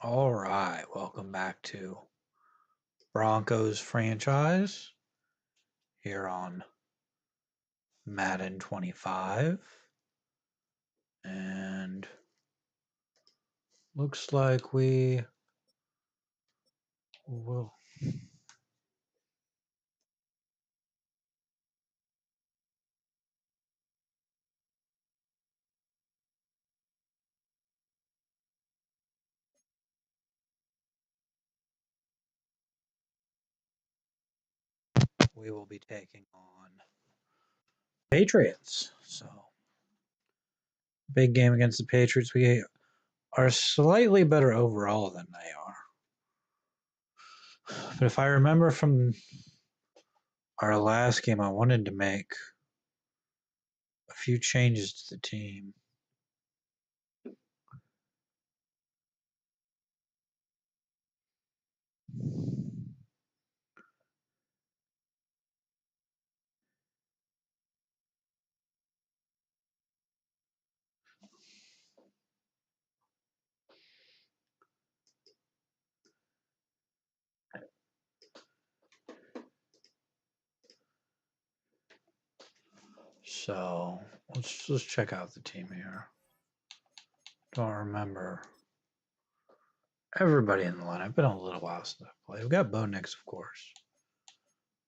All right, welcome back to Broncos franchise here on Madden 25. And looks like we will be taking on Patriots. So big game against the Patriots. We are slightly better overall than they are. But if I remember from our last game, I wanted to make a few changes to the team. So let's check out the team here. Don't remember everybody in the lineup. Been a little while since I played. We got Bo Nix, of course.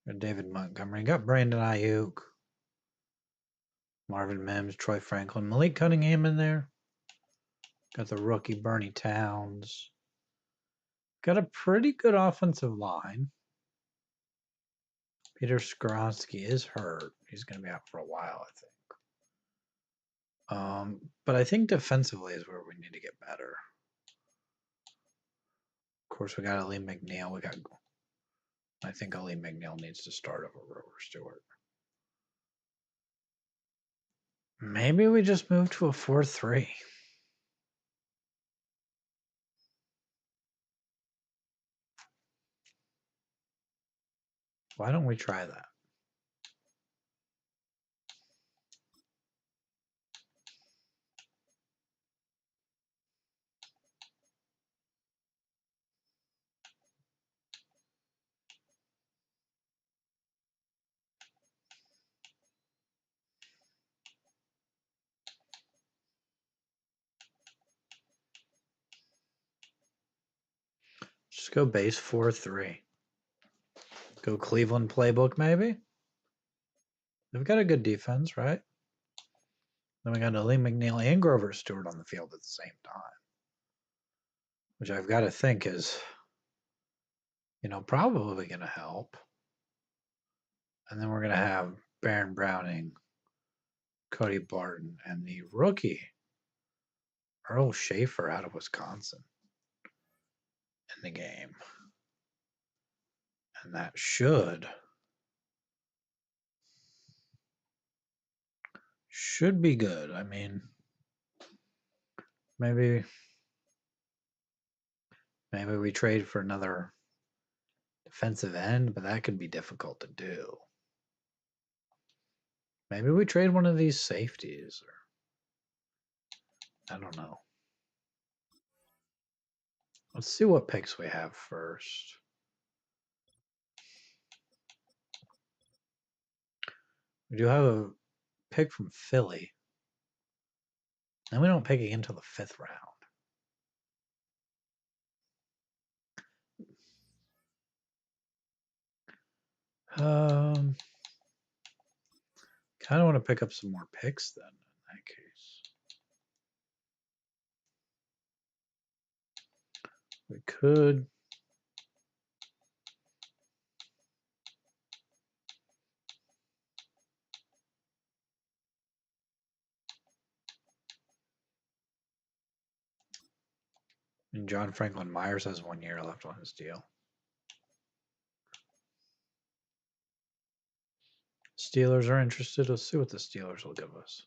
We got David Montgomery. Got Brandon Ayuk, Marvin Mims, Troy Franklin, Malik Cunningham in there. Got the rookie Bernie Towns. Got a pretty good offensive line. Peter Skoronsky is hurt. He's going to be out for a while, I think. But I think defensively is where we need to get better. Of course, we got Ali McNeil. I think Ali McNeil needs to start over Rover Stewart. Maybe we just move to a 4-3. Why don't we try that? Just go base 4-3. Go Cleveland playbook, maybe? They've got a good defense, right? Then we got Ali McNeil and Grover Stewart on the field at the same time, which I've got to think is, probably going to help. And then we're going to have Baron Browning, Cody Barton, and the rookie, Earl Schaefer out of Wisconsin in the game. And that should be good. I mean, maybe we trade for another defensive end, but that could be difficult to do. Maybe we trade one of these safeties, or I don't know. Let's see what picks we have first. We do have a pick from Philly. Then we don't pick again until the 5th round. Kind of want to pick up some more picks then in that case. We could. And John Franklin Myers has 1 year left on his deal. Steelers are interested. Let's see what the Steelers will give us.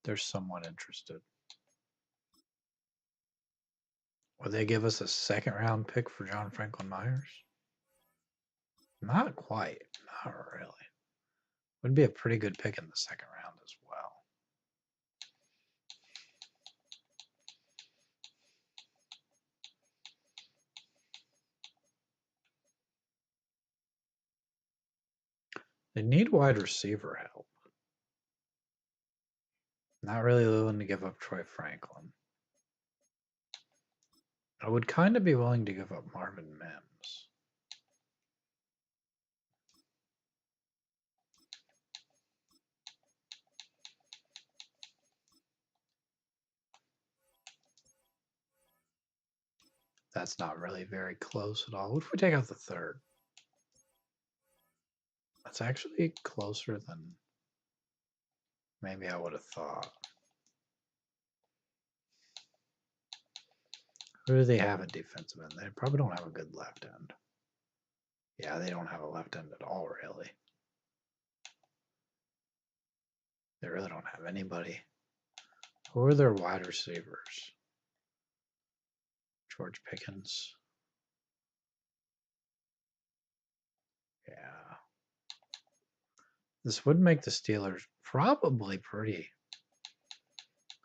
They're somewhat interested. Would they give us a 2nd round pick for John Franklin Myers? Not quite. Not really. Would be a pretty good pick in the 2nd round as well. They need wide receiver help. Not really willing to give up Troy Franklin. I would kind of be willing to give up Marvin Mims. That's not really very close at all. What if we take out the third? That's actually closer than maybe I would have thought. Who do they have at defensive end? They probably don't have a good left end. Yeah, they don't have a left end at all, really. They really don't have anybody. Who are their wide receivers? George Pickens. Yeah. This would make the Steelers probably pretty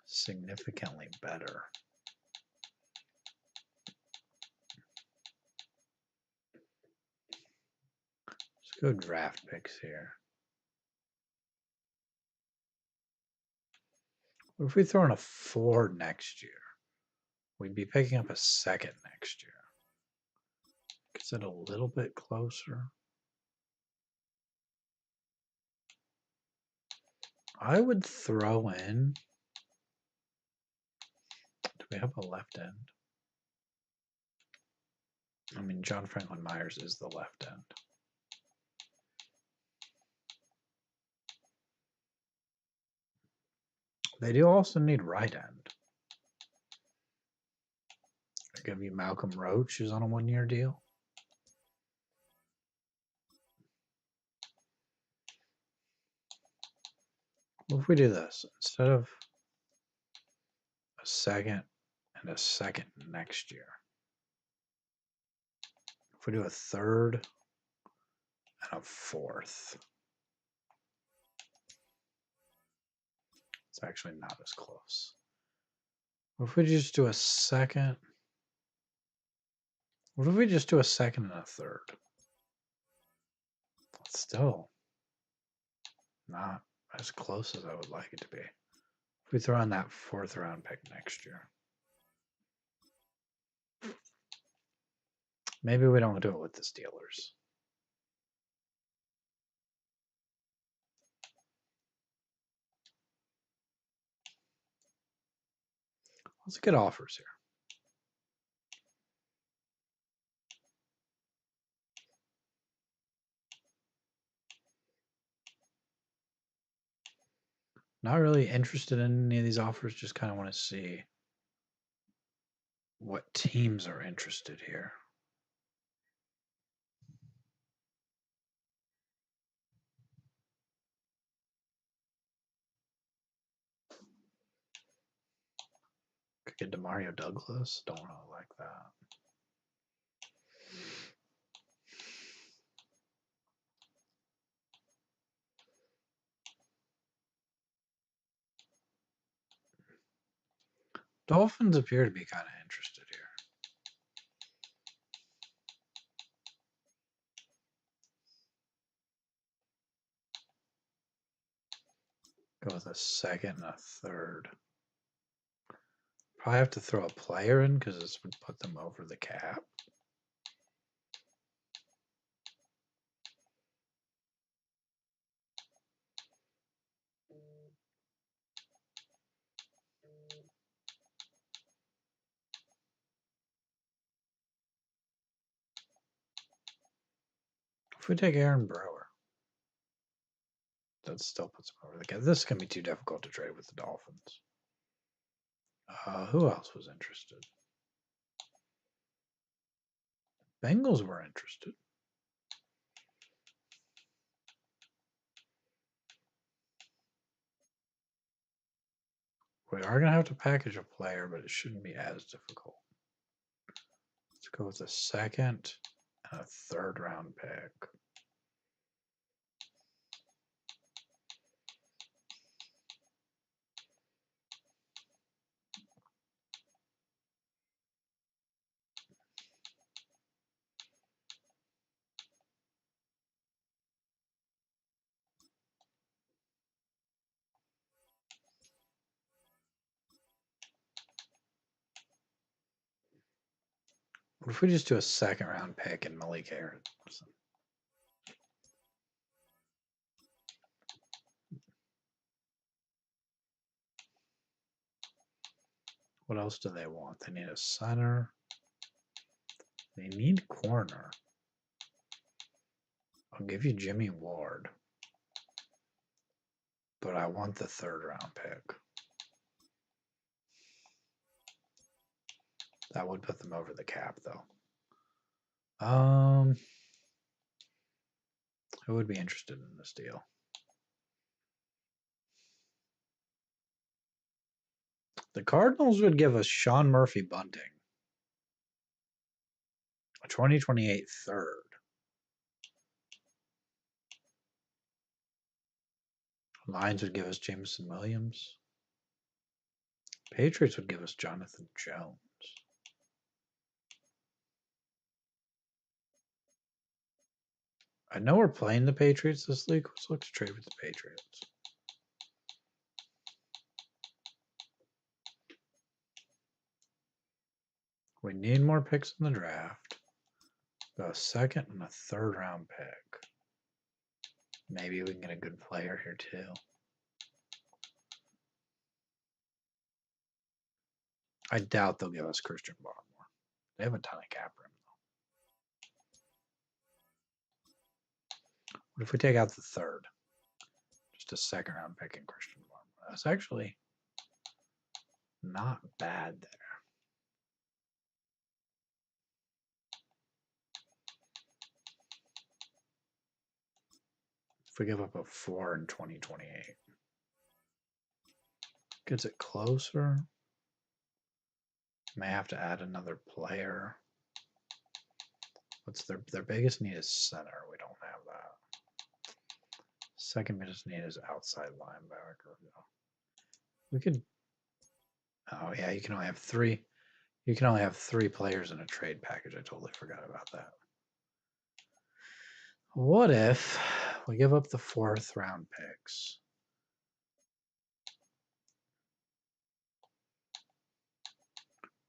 significantly better. Let's go draft picks here. What if we throw in a 4 next year? We'd be picking up a second next year. Gets it a little bit closer. I would throw in. Do we have a left end? I mean, John Franklin Myers is the left end. They do also need right end. I'll give you Malcolm Roach, who's on a 1-year deal. What if we do this? Instead of a second and a second next year, if we do a third and a fourth, it's actually not as close. What if we just do a second? What if we just do a second and a third? It's still not as close as I would like it to be. If we throw in that 4th round pick next year. Maybe we don't do it with the Steelers. Let's get offers here. Not really interested in any of these offers, just kind of want to see what teams are interested here. Could get Demario Douglas. Don't really like that. Dolphins appear to be kind of interested here. Go with a second and a third. Probably have to throw a player in because this would put them over the cap. If we take Aaron Brewer, that still puts him over the cap. This is going to be too difficult to trade with the Dolphins. Who else was interested? Bengals were interested. We are going to have to package a player, but it shouldn't be as difficult. Let's go with a second and a 3rd round pick. What if we just do a second round pick and Malik Harrison? What else do they want? They need a center. They need corner. I'll give you Jimmy Ward. But I want the third round pick. That would put them over the cap, though. Who would be interested in this deal? The Cardinals would give us Sean Murphy Bunting, a 2028 third. Lions would give us Jameson Williams. Patriots would give us Jonathan Jones. I know we're playing the Patriots this week. Let's look to trade with the Patriots. We need more picks in the draft. A second and a third round pick. Maybe we can get a good player here too. I doubt they'll give us Christian Barmore. They have a ton of cap room though. What if we take out the third? Just a second round pick in Christian Barmore. That's actually not bad there. If we give up a 4 in 2028, gets it closer. May have to add another player. What's their biggest need is center. We don't have that. Second biggest need is outside linebacker. We could. Oh yeah, you can only have three. You can only have 3 players in a trade package. I totally forgot about that. What if we give up the 4th round picks?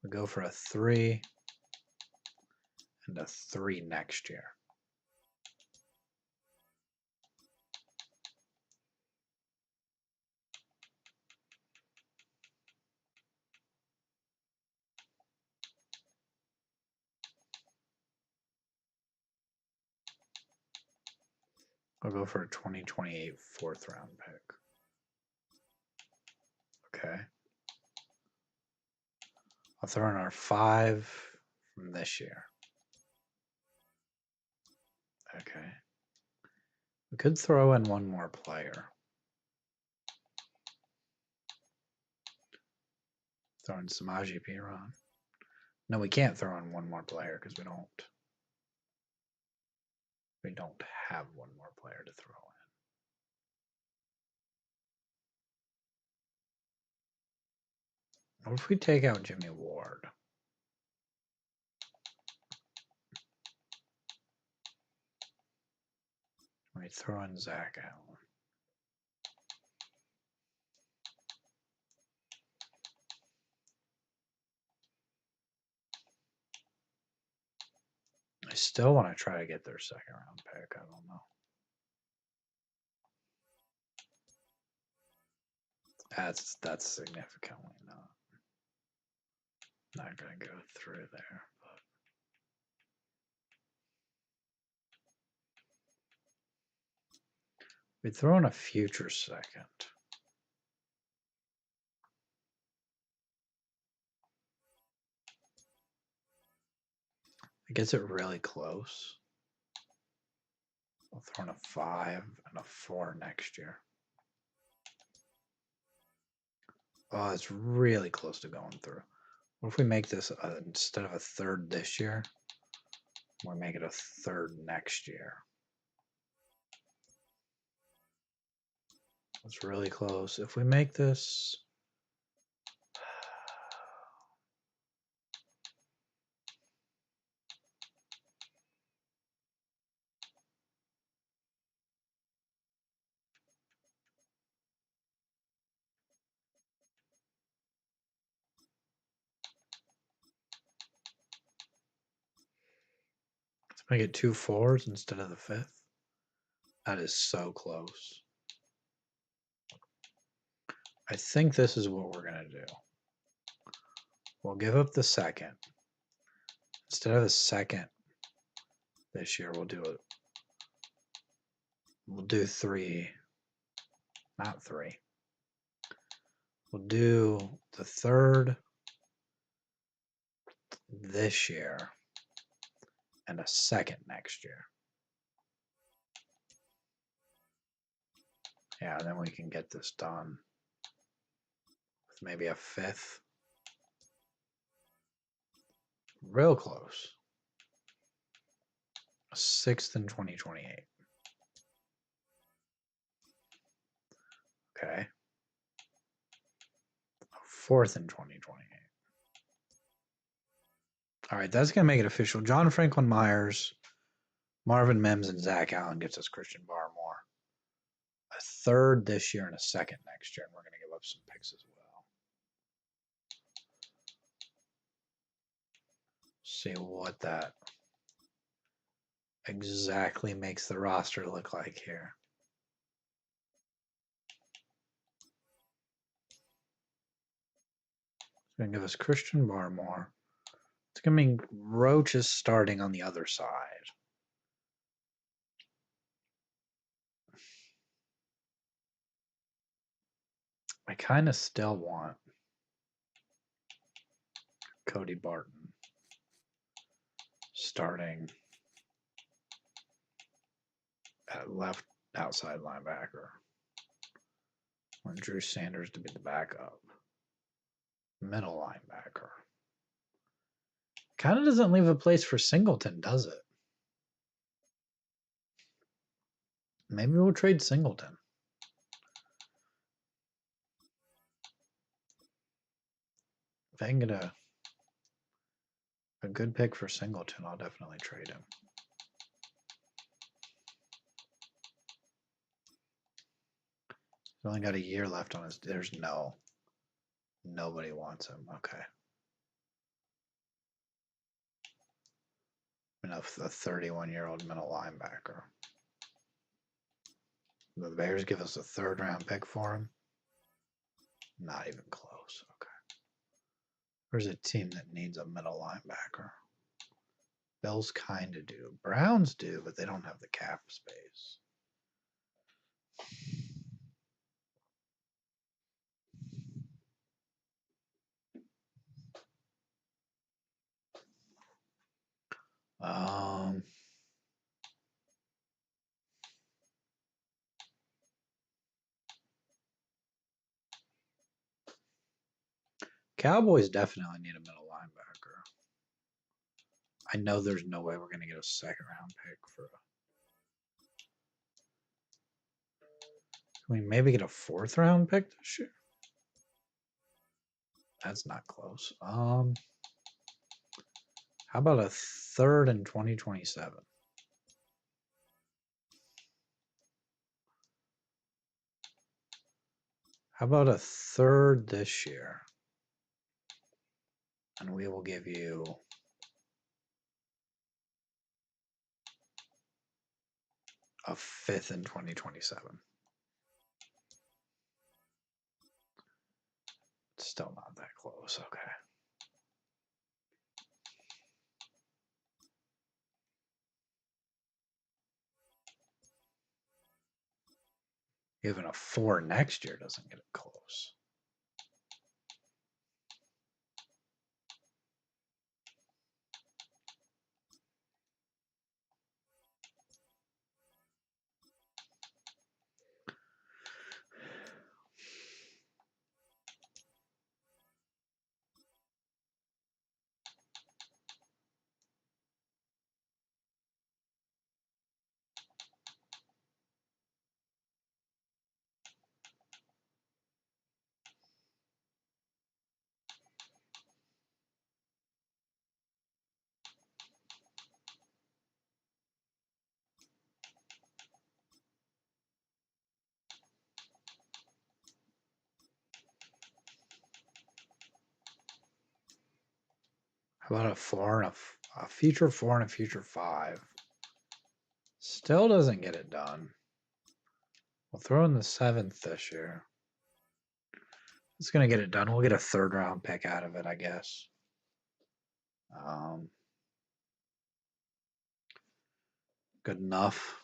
We go for a 3 and a 3 next year. I'll go for a 2028 4th round pick. Okay. I'll throw in our 5 from this year. Okay. We could throw in one more player. Throw in Samaje Perine. No, we can't throw in one more player because we don't have one more player to throw in. What if we take out Jimmy Ward? We throw in Zach Allen. I still want to try to get their 2nd round pick. I don't know. That's significantly not going to go through there. But we throw in a future 2nd. It gets it really close. We'll throw in a 5 and a 4 next year. Oh, it's really close to going through. What if we make this instead of a 3rd this year, we'll make it a 3rd next year? It's really close. If we make this, I get 2 4s instead of the 5th. That is so close. I think this is what we're going to do. We'll give up the 2nd. Instead of the 2nd this year, we'll do it. We'll do 3. Not 3. We'll do the 3rd this year and a 2nd next year. Yeah, and then we can get this done with maybe a 5th. Real close. A 6th in 2028. Okay. A 4th in 2028. All right, that's going to make it official. John Franklin Myers, Marvin Mims, and Zach Allen gets us Christian Barmore. A 3rd this year and a 2nd next year, and we're going to give up some picks as well. See what that exactly makes the roster look like here. It's going to give us Christian Barmore. It's going to mean Roach is starting on the other side. I kind of still want Cody Barton starting at left outside linebacker. I want Drew Sanders to be the backup. Middle linebacker. Kind of doesn't leave a place for Singleton, does it? Maybe we'll trade Singleton. If I can get a good pick for Singleton, I'll definitely trade him. He's only got a year left on his. There's nobody wants him. Okay. Enough a 31-year-old middle linebacker. The Bears give us a 3rd round pick for him. Not even close. Okay. There's a team that needs a middle linebacker. Bills kind of do. Browns do, but they don't have the cap space. Cowboys definitely need a middle linebacker. I know there's no way we're going to get a 2nd round pick for. Can we maybe get a 4th round pick this year? That's not close. How about a 3rd in 2027? How about a 3rd this year? And we will give you a 5th in 2027. Still not that close. Okay. Even a 4 next year doesn't get it close. How about a 4 and a future 4 and a future 5? Still doesn't get it done. We'll throw in the 7th this year. It's going to get it done. We'll get a 3rd round pick out of it, I guess. Good enough.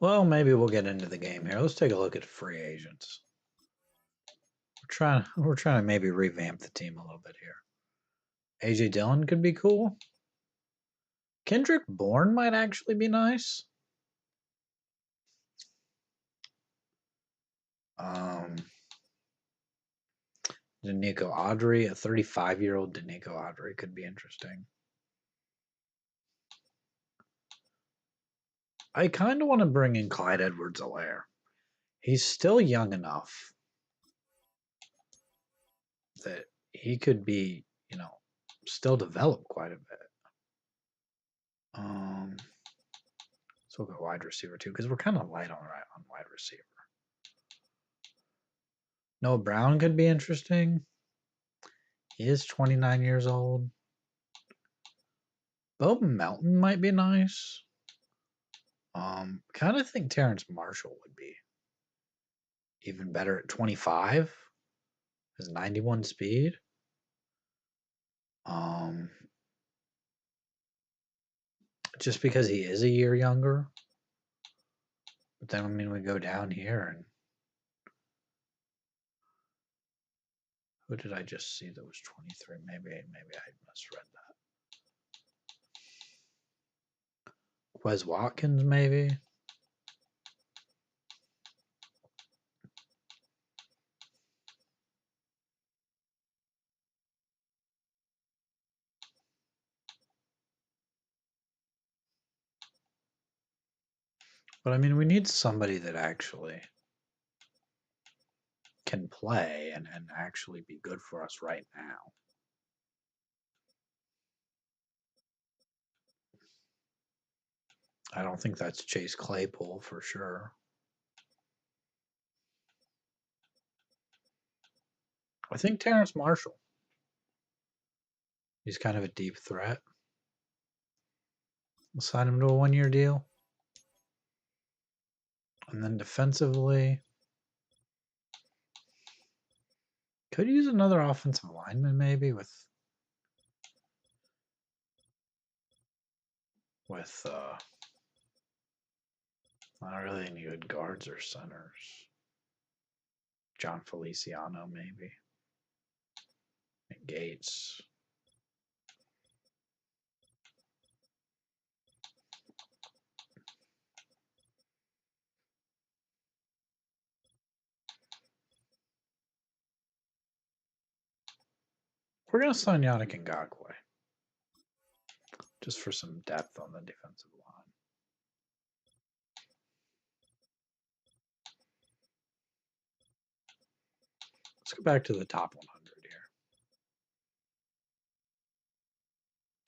Well, maybe we'll get into the game here. Let's take a look at free agents. We're trying to maybe revamp the team a little bit here. AJ Dillon could be cool. Kendrick Bourne might actually be nice. Danico Audrey, a 35-year-old Danico Audrey could be interesting. I kind of want to bring in Clyde Edwards-Helaire. He's still young enough that he could be, still develop quite a bit. So we'll go wide receiver too, because we're kind of light on wide receiver. Noah Brown could be interesting. He is 29 years old. Bo Melton might be nice. Kind of think Terrence Marshall would be even better at 25. Has 91 speed. Just because he is a year younger. But then, we go down here and who did I just see that was 23? Maybe I misread that. Wes Watkins, maybe. But we need somebody that actually can play and actually be good for us right now. I don't think that's Chase Claypool for sure. I think Terrence Marshall. He's kind of a deep threat. We'll sign him to a 1-year deal. And then defensively, could use another offensive lineman maybe with not really any good guards or centers. John Feliciano maybe. And Gates. We're going to sign Yannick Ngakoue. Just for some depth on the defensive line. Let's go back to the top 100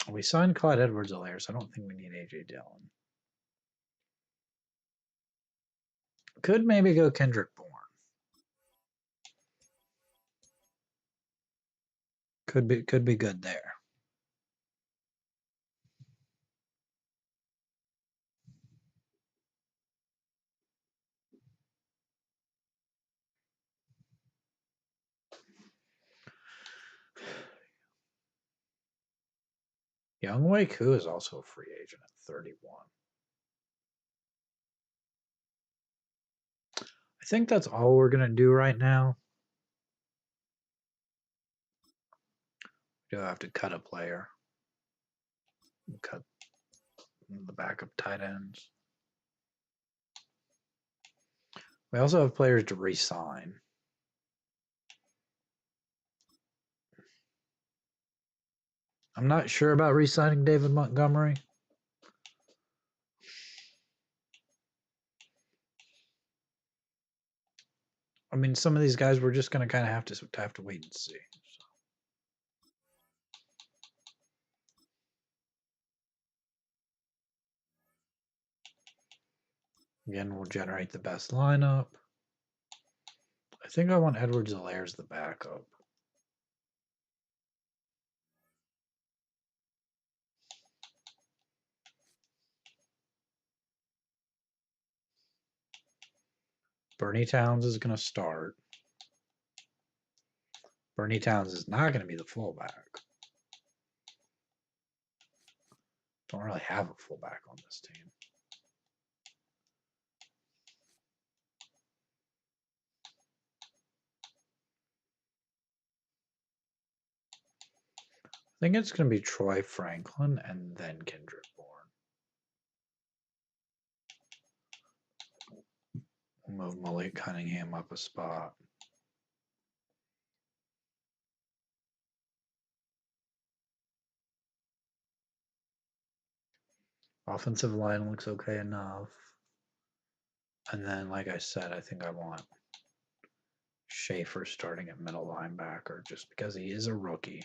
here. We signed Clyde Edwards-Helaire, so I don't think we need AJ Dillon. Could maybe go Kendrick Bourne. Could be good there. Younghoe Koo is also a free agent at 31. I think that's all we're going to do right now. We do have to cut a player. Cut the backup tight ends. We also have players to re-sign. I'm not sure about re-signing David Montgomery. I mean, some of these guys we're just going to kind of have to wait and see. So. Again, we'll generate the best lineup. I think I want Edwards-Helaire as the backup. Bernie Towns is going to start. Bernie Towns is not going to be the fullback. Don't really have a fullback on this team. I think it's going to be Troy Franklin and then Kendrick Bourne. We'll move Malik Cunningham up a spot. Offensive line looks okay enough. And then, like I said, I think I want Schaefer starting at middle linebacker just because he is a rookie.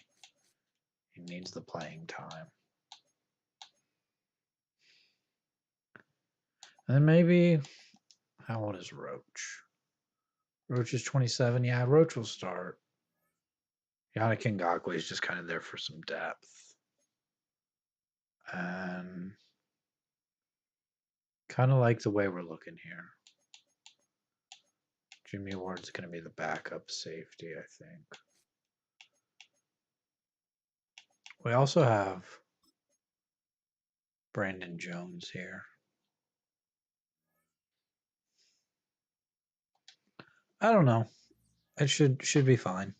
He needs the playing time. And then maybe, how old is Roach? Roach is 27. Yeah, Roach will start. Yannick Ngakoue is just kind of there for some depth. And kind of like the way we're looking here. Jimmy Ward's going to be the backup safety, I think. We also have Brandon Jones here. I don't know. It should be fine.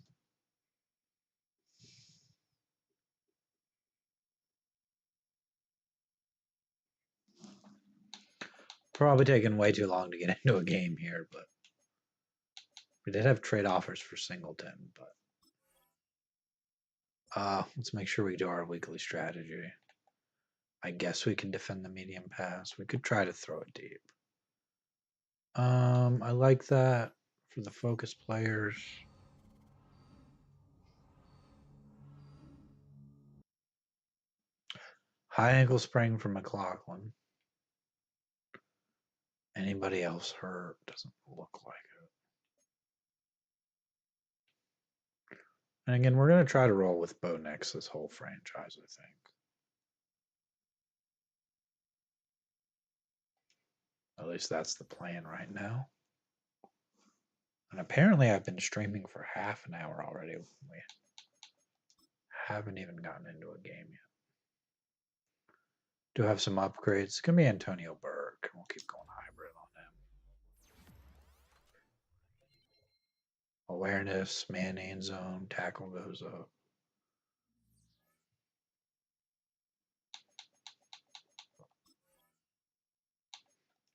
Probably taking way too long to get into a game here, but we did have trade offers for Singleton, but let's make sure we do our weekly strategy. I guess we can defend the medium pass. We could try to throw it deep. I like that for the focus players. High ankle sprain for McLaughlin. Anybody else hurt? Doesn't look like it. And again, we're going to try to roll with Bo Nix this whole franchise, I think. At least that's the plan right now. And apparently I've been streaming for half an hour already. We haven't even gotten into a game yet. Do have some upgrades. It's going to be Antonio Burke. We'll keep going hybrid on him. Awareness, man and zone, tackle goes up.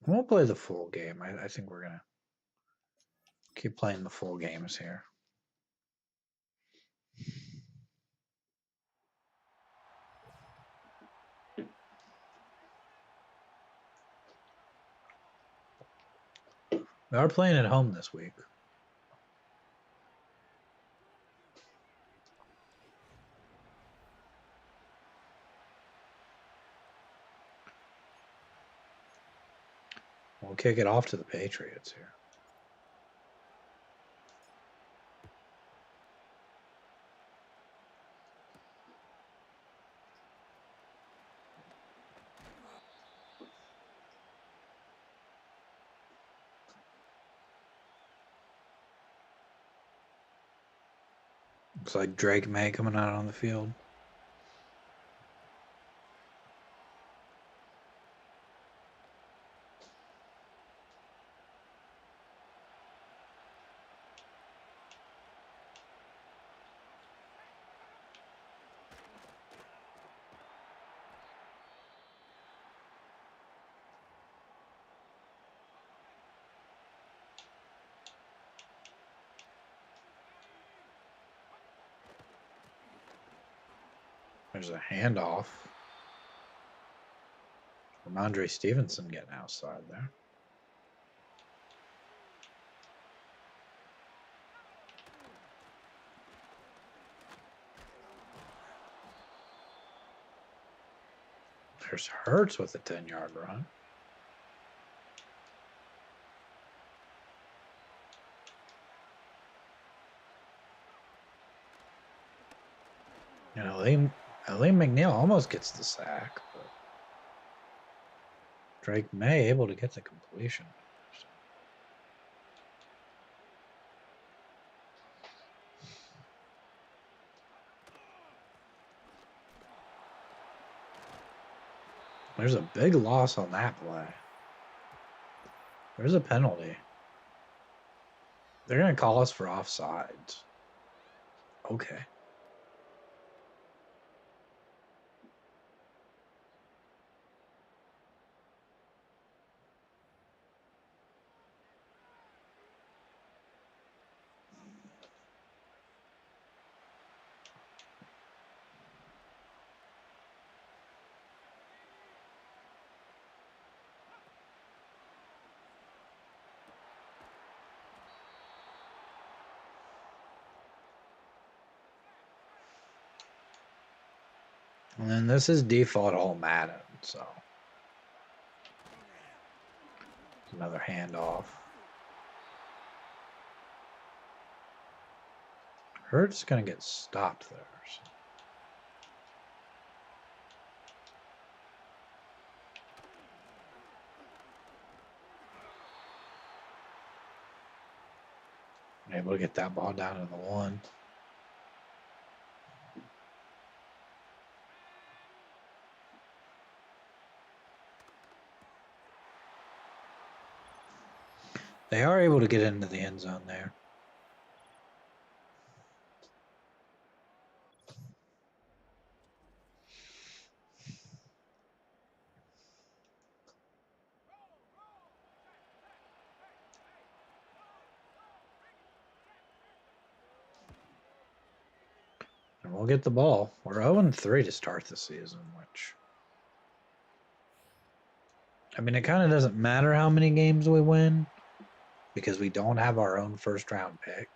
We won't play the full game. I think we're going to keep playing the full games here. We are playing at home this week. We'll kick it off to the Patriots here. Looks like Drake May coming out on the field. There's a handoff. Ramondre Stevenson getting outside there. There's Hurts with a 10-yard run. You know, Lee McNeil almost gets the sack, but Drake May able to get the completion. There's a big loss on that play. There's a penalty. They're going to call us for offsides. Okay. And then this is default all Madden, so another handoff. Hurts gonna get stopped there. So. Able to get that ball down to the 1. They are able to get into the end zone there. And we'll get the ball. We're 0-3 to start the season, which... I mean, it kind of doesn't matter how many games we win because we don't have our own first-round pick.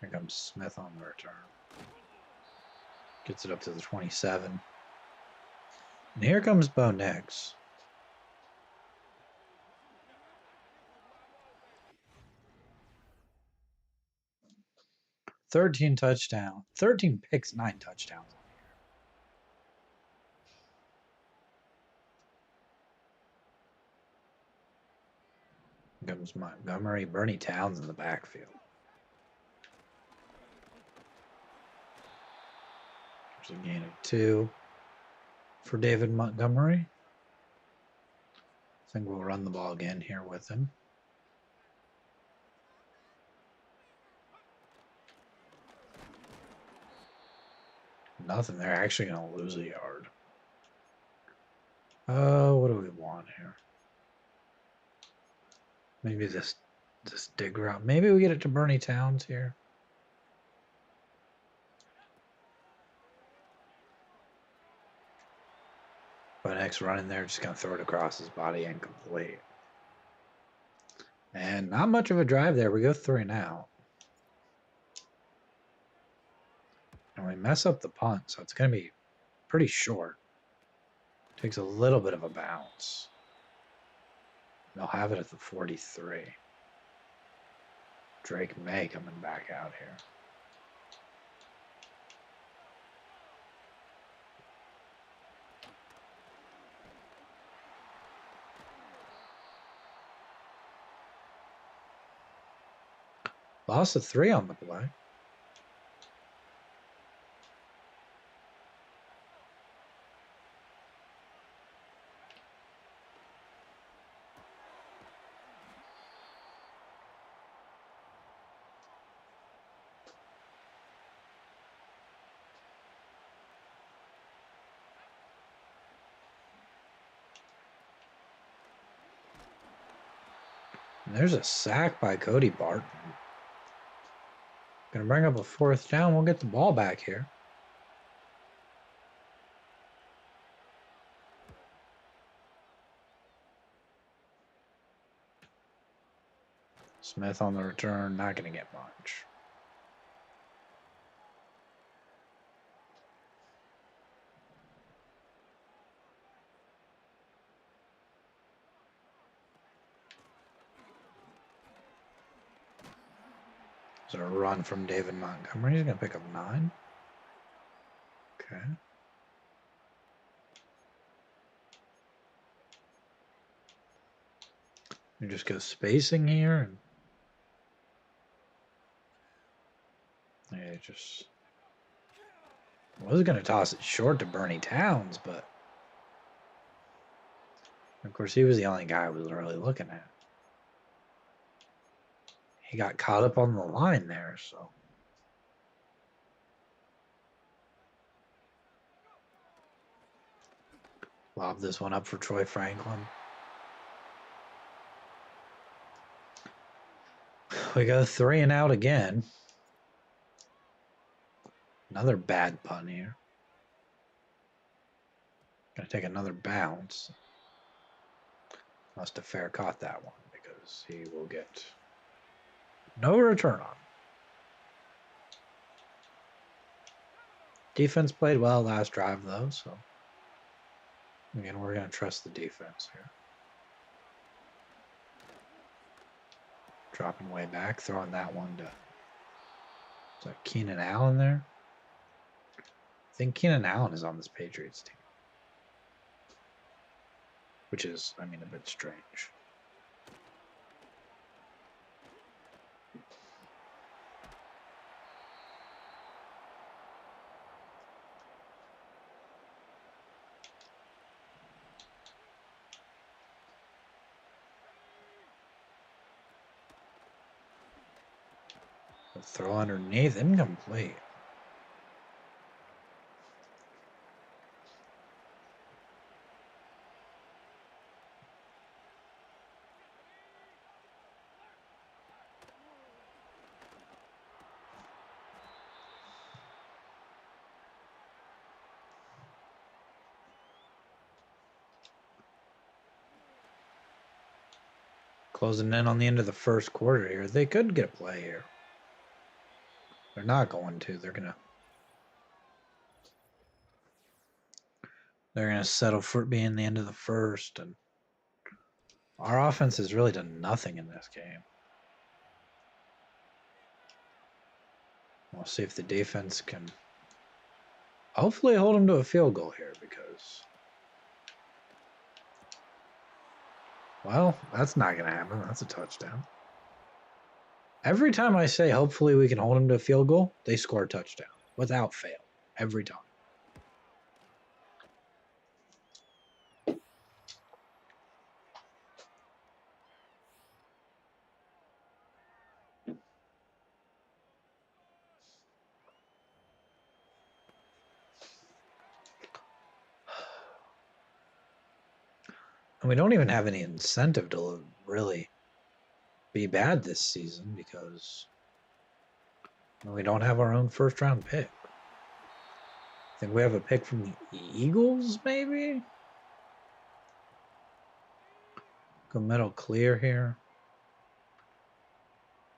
Here comes Smith on the return. Gets it up to the 27. And here comes Bo Nix. Thirteen picks, 9 touchdowns. Here comes Montgomery, Bernie Towns in the backfield. There's a gain of 2 for David Montgomery. I think we'll run the ball again here with him. Nothing. They're actually going to lose a yard. What do we want here? Maybe this dig route. Maybe we get it to Bernie Towns here. But next run in there, just going to throw it across his body and complete. And not much of a drive there. We go 3 and out. And we mess up the punt, so it's going to be pretty short. Takes a little bit of a bounce. They'll have it at the 43. Drake May coming back out here. Loss of 3 on the play. And there's a sack by Cody Barton. Gonna bring up a 4th down. We'll get the ball back here. Smith on the return, not gonna get much. There's a run from David Montgomery. He's gonna pick up 9. Okay. You just go spacing here. And yeah, just I was gonna toss it short to Bernie Towns, but of course he was the only guy I was really looking at. He got caught up on the line there, so. Lob this one up for Troy Franklin. We go 3 and out again. Another bad pun here. Gonna take another bounce. Must have fair caught that one because he will get no return on. Defense played well last drive though, so again we're gonna trust the defense here. Dropping way back, throwing that one to is that Keenan Allen there? I think Keenan Allen is on this Patriots team. Which is, I mean, a bit strange. The throw underneath, incomplete. Closing in on the end of the first quarter here. They could get a play here. They're not going to. They're gonna settle for it being the end of the first, and our offense has really done nothing in this game. We'll see if the defense can hopefully hold them to a field goal here because, well, that's not going to happen. That's a touchdown. Every time I say hopefully we can hold them to a field goal, they score a touchdown without fail. Every time. And we don't even have any incentive to really be bad this season because we don't have our own first round pick. I think we have a pick from the Eagles, maybe? Go middle clear here.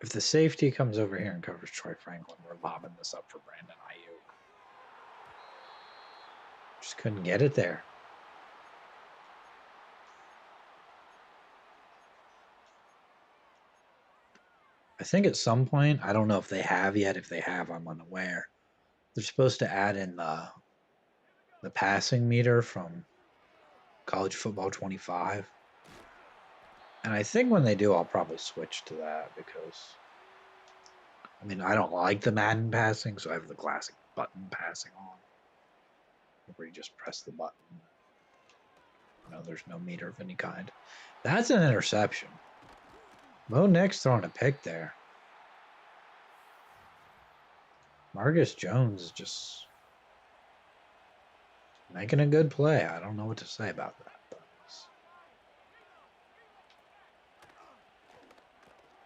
If the safety comes over here and covers Troy Franklin, we're lobbing this up for Brandon Ayuk. Just couldn't get it there. I think at some point, I don't know if they have yet. If they have, I'm unaware. They're supposed to add in the passing meter from College Football 25. And I think when they do, I'll probably switch to that because, I mean, I don't like the Madden passing, so I have the classic button passing on, where you just press the button. No, there's no meter of any kind. That's an interception. Mo Nick's throwing a pick there. Marcus Jones is just making a good play. I don't know what to say about that.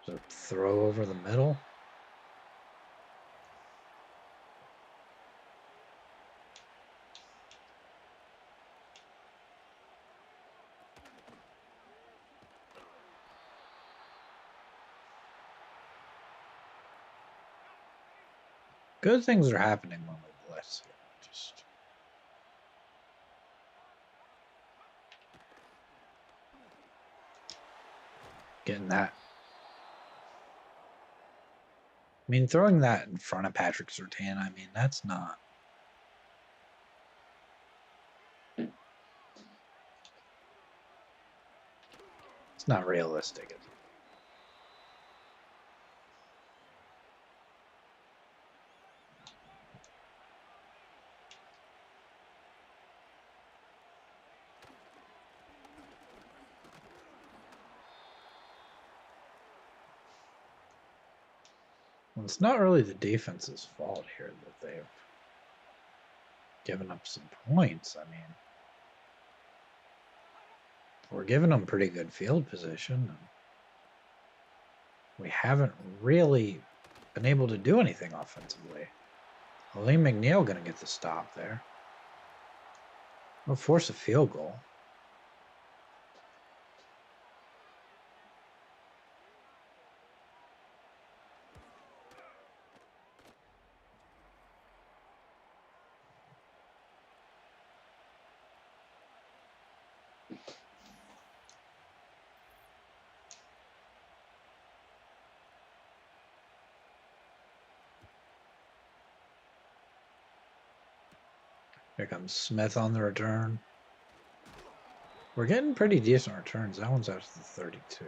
There's a throw over the middle. Good things are happening when we blitz here. Just getting that. I mean, throwing that in front of Patrick Surtain, I mean, that's not. It's not realistic, is it? Well, it's not really the defense's fault here that they've given up some points. I mean, we're giving them pretty good field position. And we haven't really been able to do anything offensively. Lee McNeil going to get the stop there. We'll force a field goal. Here comes Smith on the return. We're getting pretty decent returns. That one's out to the 32.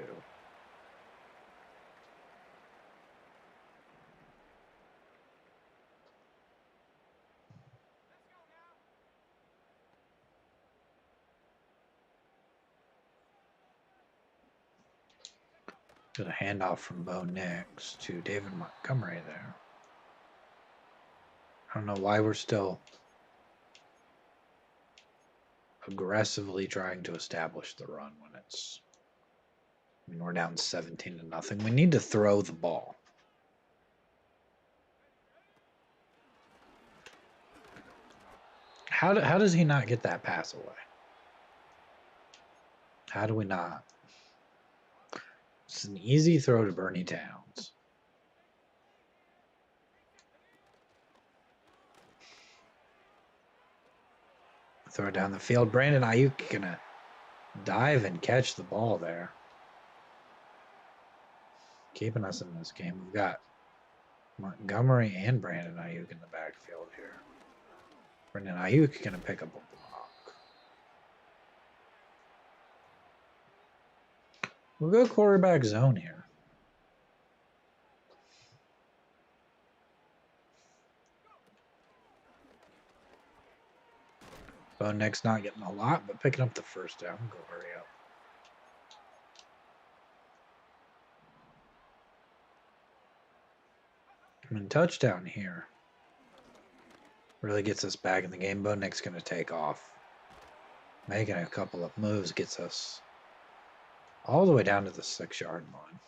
Got a handoff from Bo Nix to David Montgomery there. I don't know why we're still aggressively trying to establish the run when it's, I mean, we're down 17-0. We need to throw the ball. How does he not get that pass away? How do we not? It's an easy throw to Bernie Towns. Throw it down the field. Brandon Ayuk gonna dive and catch the ball there. Keeping us in this game. We've got Montgomery and Brandon Ayuk in the backfield here. Brandon Ayuk gonna pick up a block. We'll go quarterback zone here. Bo Nix not getting a lot, but picking up the first down. Go hurry up. I mean, touchdown here. Really gets us back in the game. Bo Nix going to take off. Making a couple of moves gets us all the way down to the 6-yard line.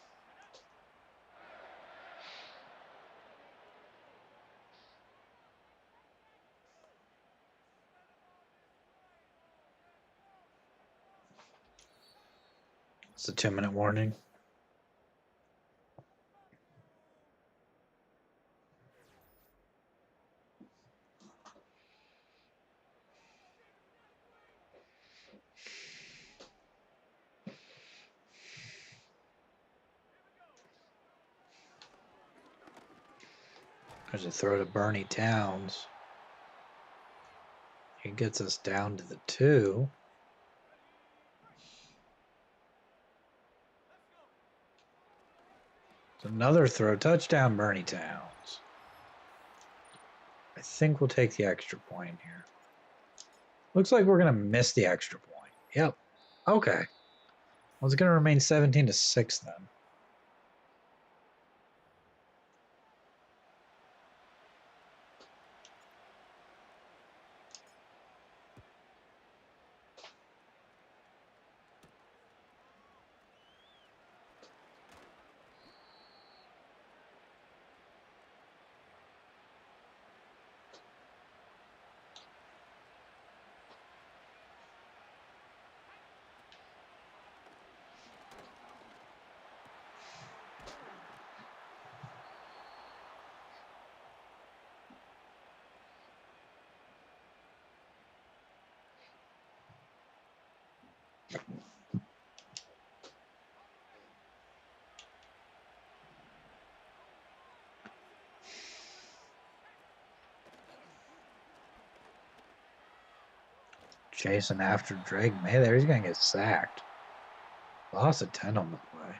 It's a 2-minute warning. There's a throw to Bernie Towns. He gets us down to the 2. It's another throw. Touchdown, Bernie Towns. I think we'll take the extra point here. Looks like we're going to miss the extra point. Yep. Okay. Well, it's going to remain 17-6 then. Chasing after Drake May there. He's going to get sacked. Loss of 10 on the play.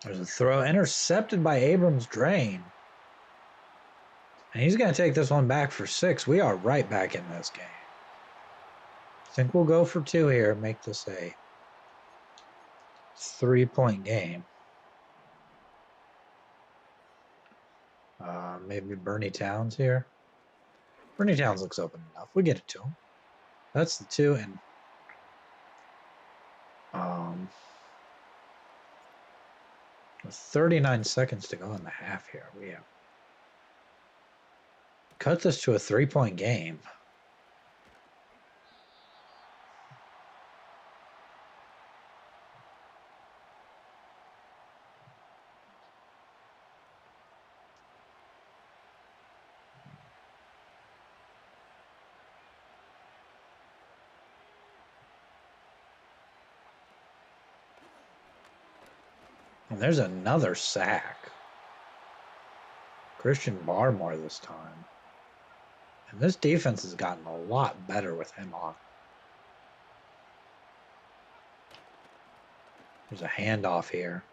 There's a throw intercepted by Abrams Drain. And he's going to take this one back for 6. We are right back in this game. I think we'll go for 2 here and make this a 3-point game. Maybe Bernie Towns here. Bernie Towns looks open enough. We get it to him. That's the 2, and with 39 seconds to go in the half here, we have cut this to a 3-point game. And there's another sack. Christian Barmore this time. And this defense has gotten a lot better with him on. There's a handoff here.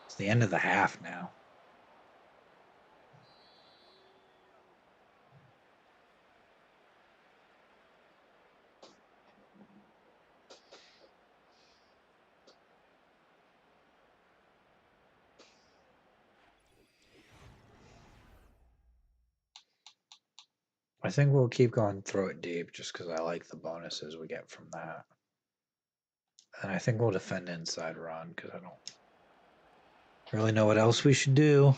It's the end of the half now. I think we'll keep going throw it deep just because I like the bonuses we get from that. And I think we'll defend inside run because I don't really know what else we should do.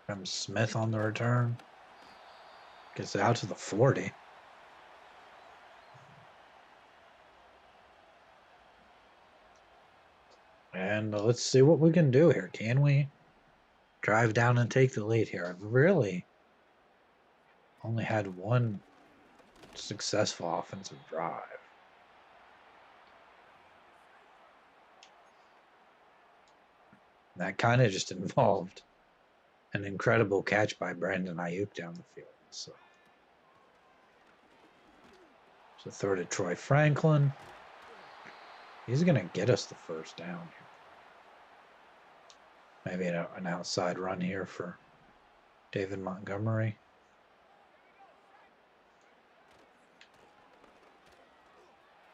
Comes Smith on the return. Gets out to the 40. And let's see what we can do here. Can we drive down and take the lead here? I've really only had one successful offensive drive. That kind of just involved an incredible catch by Brandon Ayuk down the field. So throw to Troy Franklin. He's going to get us the first down here. Maybe an outside run here for David Montgomery.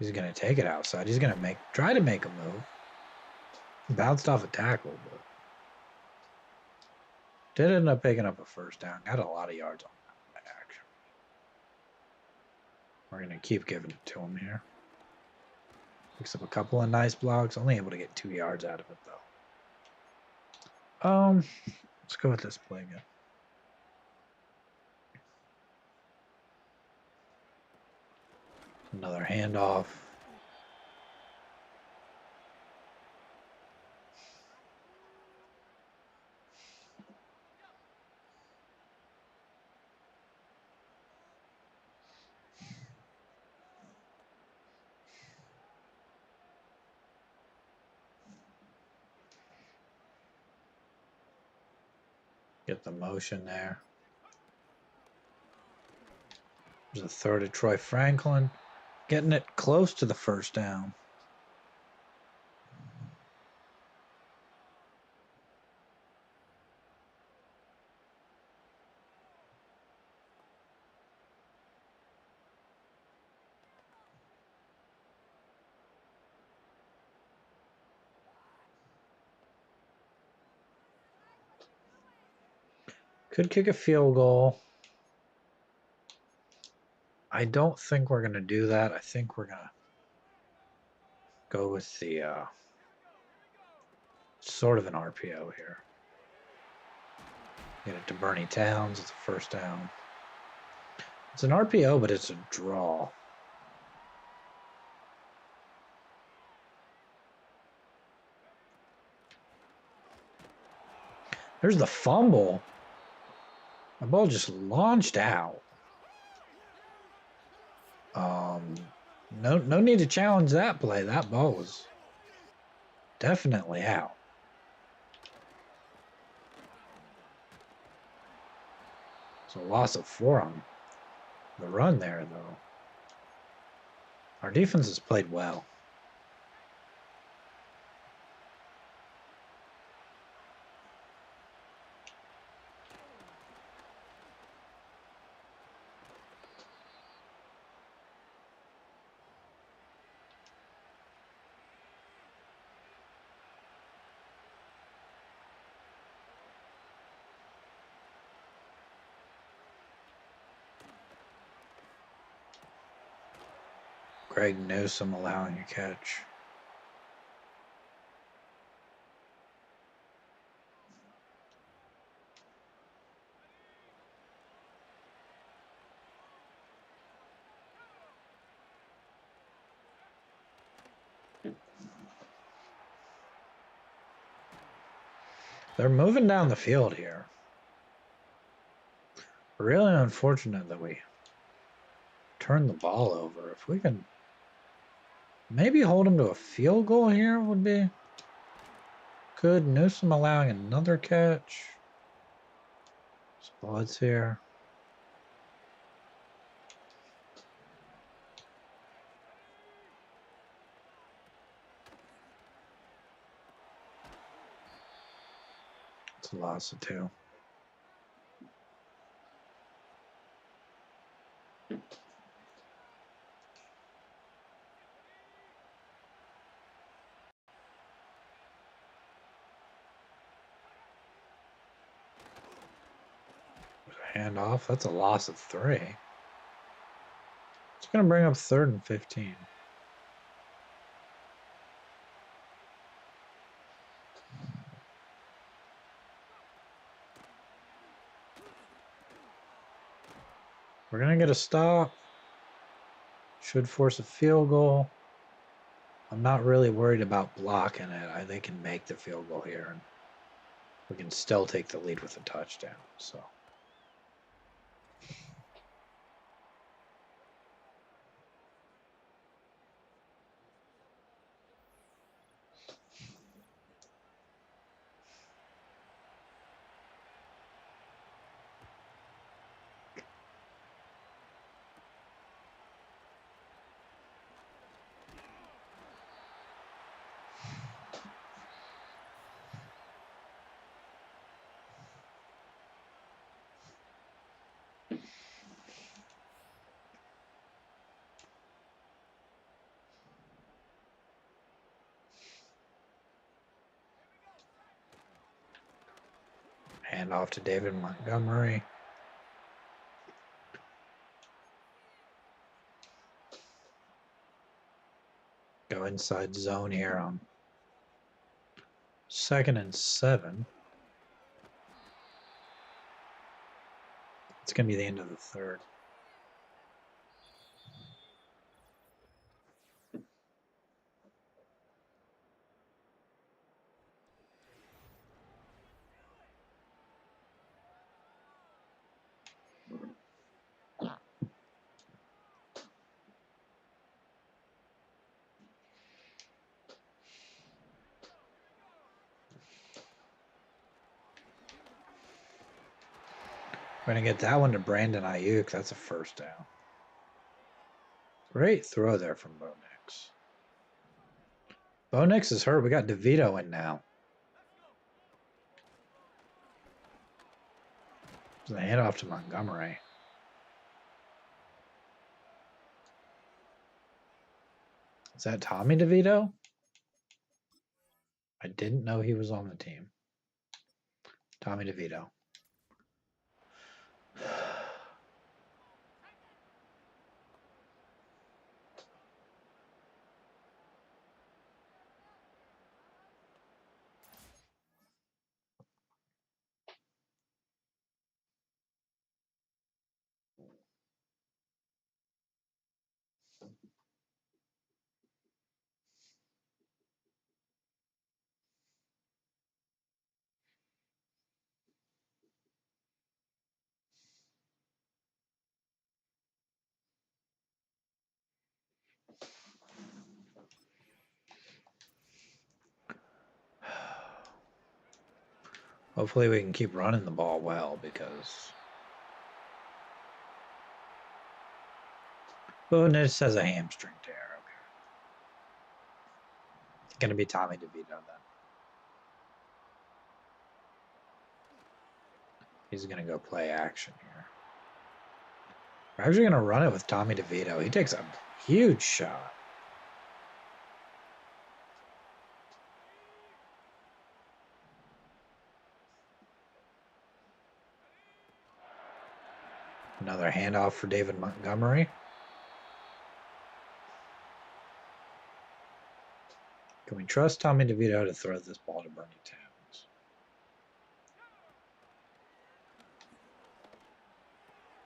He's going to take it outside. He's going to try to make a move. Bounced off a tackle, but did end up picking up a first down. Got a lot of yards on that action. We're going to keep giving it to him here. Picks up a couple of nice blocks. Only able to get 2 yards out of it, though. Let's go with this play again. Another handoff. Get the motion there. There's a throw to Troy Franklin. Getting it close to the first down. Could kick a field goal. I don't think we're going to do that. I think we're going to go with the sort of an RPO here. Get it to Bernie Towns. It's a first down. It's an RPO, but it's a draw. There's the fumble. The ball just launched out. No need to challenge that play. That ball was definitely out. It's a loss of 4 on the run there, though. Our defense has played well. Greg Newsome allowing a catch. They're moving down the field here. Really unfortunate that we turned the ball over. If we can maybe hold them to a field goal here would be good. Newsome allowing another catch. Spots here. It's a loss of 2. Handoff. That's a loss of 3. It's going to bring up 3rd and 15. We're going to get a stop. Should force a field goal. I'm not really worried about blocking it. They can make the field goal here, and we can still take the lead with a touchdown. So. Hand off to David Montgomery. Go inside zone here on 2nd and 7. It's going to be the end of the 3rd. We're going to get that one to Brandon Ayuk. That's a first down. Great throw there from Bo Nix. Bo Nix is hurt. We got DeVito in now. The handoff to Montgomery. Is that Tommy DeVito? I didn't know he was on the team. Tommy DeVito. Hopefully we can keep running the ball well because... Oh, and it says a hamstring tear. Okay. It's going to be Tommy DeVito then. He's going to go play action here. We're actually going to run it with Tommy DeVito. He takes a huge shot. Another handoff for David Montgomery. Can we trust Tommy DeVito to throw this ball to Bernie Towns?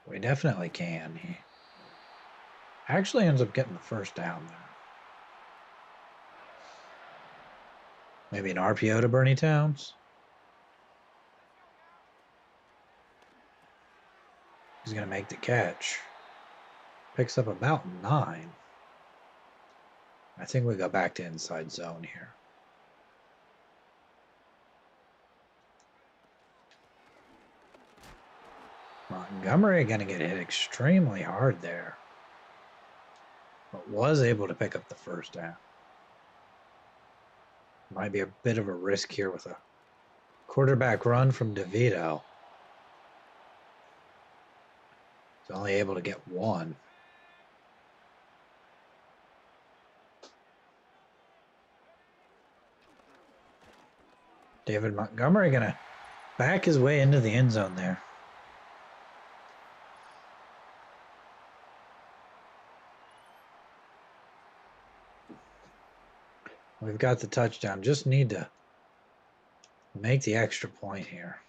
We definitely can. He actually ends up getting the first down there. Maybe an RPO to Bernie Towns. He's going to make the catch. Picks up about 9. I think we go back to inside zone here. Montgomery going to get hit extremely hard there, but was able to pick up the first down. Might be a bit of a risk here with a quarterback run from DeVito. He's only able to get 1. David Montgomery going to back his way into the end zone there. We've got the touchdown. Just need to make the extra point here.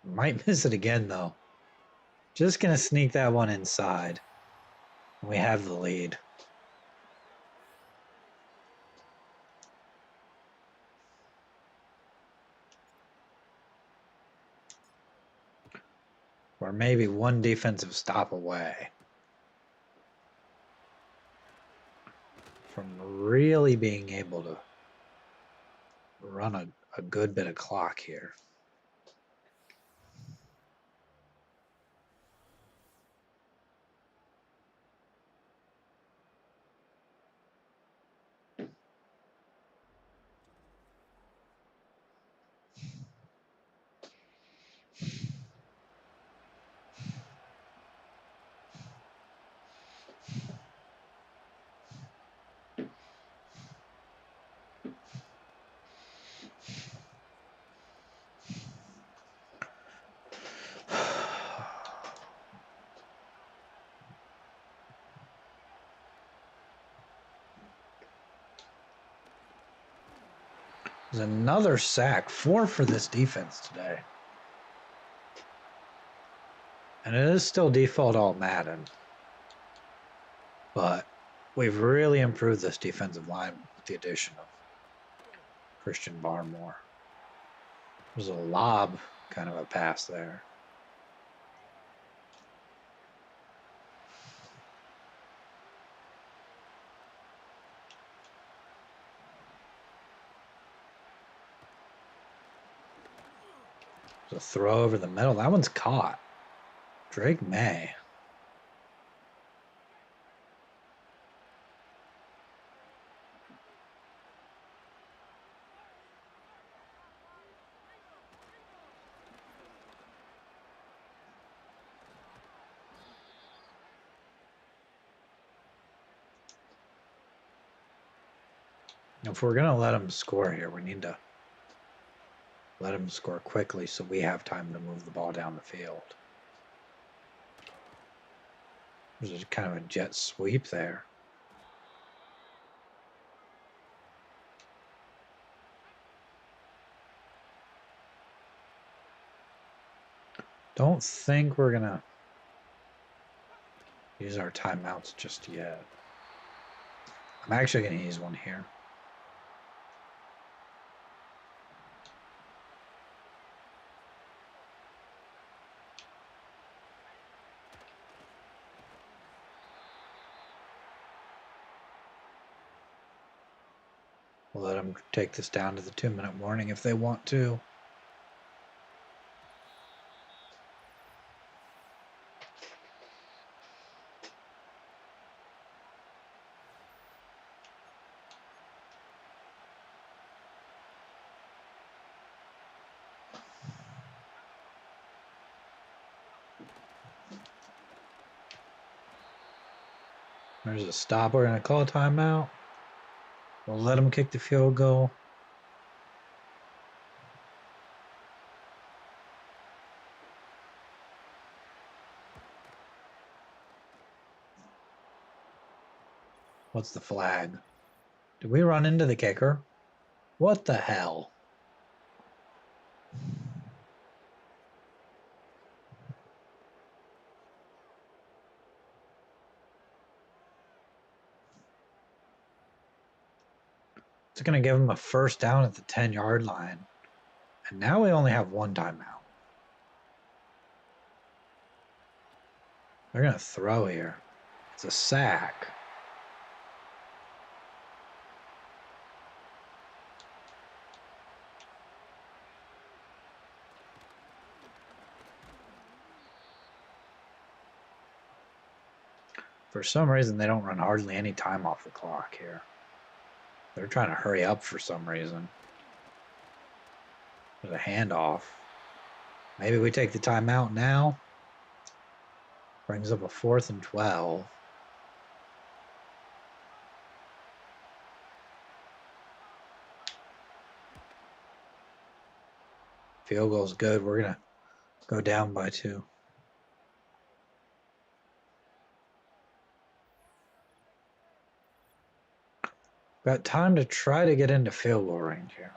Might miss it again, though. Just going to sneak that one inside. We have the lead. We're maybe one defensive stop away from really being able to run a good bit of clock here. There's another sack, 4 for this defense today. And it is still default all Madden. But we've really improved this defensive line with the addition of Christian Barmore. There's a lob, kind of a pass there. There's a throw over the middle. That one's caught. Drake May. If we're going to let him score here, we need to let him score quickly so we have time to move the ball down the field. There's kind of a jet sweep there. Don't think we're going to use our timeouts just yet. I'm actually going to use one here. We'll let them take this down to the 2-minute warning if they want to. There's a stop. We're going to call a timeout. We'll let them kick the field goal. What's the flag? Did we run into the kicker? What the hell? It's going to give them a first down at the 10-yard line. And now we only have one timeout. They're going to throw here. It's a sack. For some reason, they don't run hardly any time off the clock here. They're trying to hurry up for some reason. There's a handoff. Maybe we take the timeout now. Brings up a 4th and 12. Field goal's good. We're going to go down by 2. Got time to try to get into field goal range here.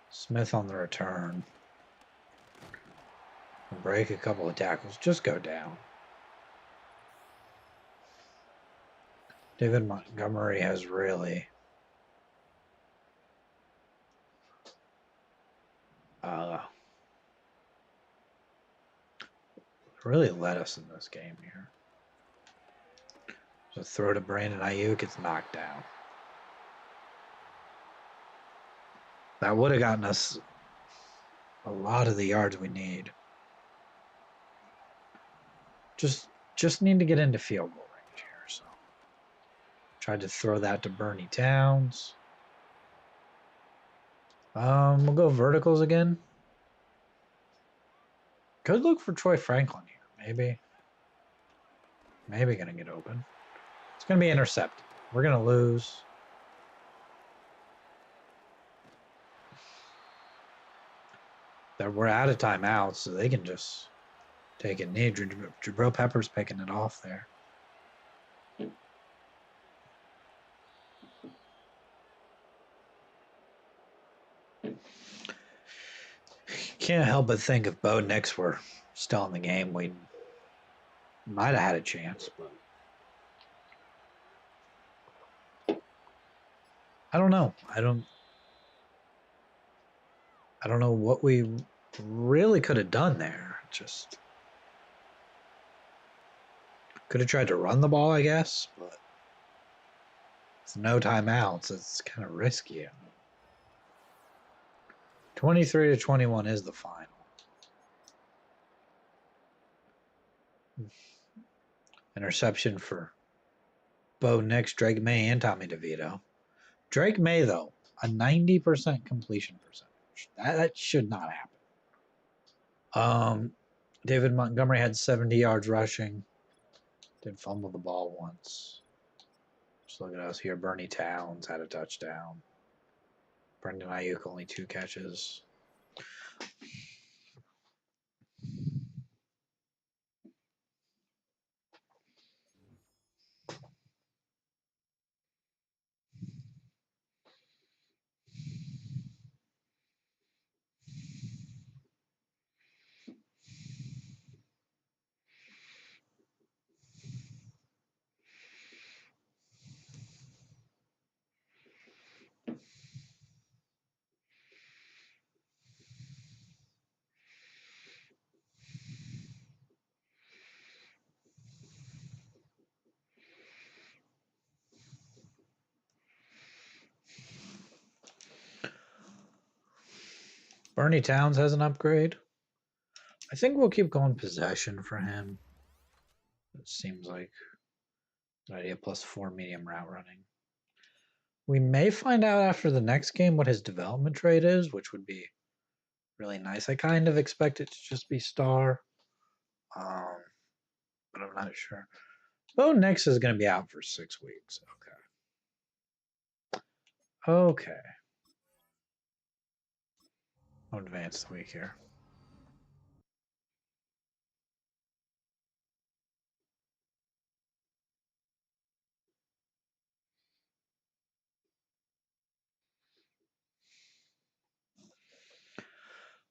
Smith on the return. Break a couple of tackles. Just go down. David Montgomery has really led us in this game here. So throw to Brandon Ayuk, gets knocked down. That would have gotten us a lot of the yards we need. Just need to get into field goal range here. So tried to throw that to Bernie Towns. We'll go verticals again. Could look for Troy Franklin here. Maybe gonna get open. It's gonna be intercepted. We're gonna lose. We're out of timeouts, so they can just take a knee. Jabril Peppers picking it off there. Can't help but think if Bo Nix were still in the game, we might have had a chance, but I don't know. I don't know what we really could have done there. Just could have tried to run the ball, I guess, but it's no timeouts. It's kind of risky. 23-21 is the final. Interception for Bo Nix, Drake May, and Tommy DeVito. Drake May, though, a 90% completion percentage. That should not happen. David Montgomery had 70 yards rushing. Did fumble the ball once. Just look at us here. Bernie Towns had a touchdown. Brendan Ayuk only 2 catches. Bernie Towns has an upgrade. I think we'll keep going possession for him. It seems like an idea. +4 medium route running. We may find out after the next game what his development trait is, which would be really nice. I kind of expect it to just be star, but I'm not sure. Bo Nix is going to be out for 6 weeks. Okay. I'll advance the week here.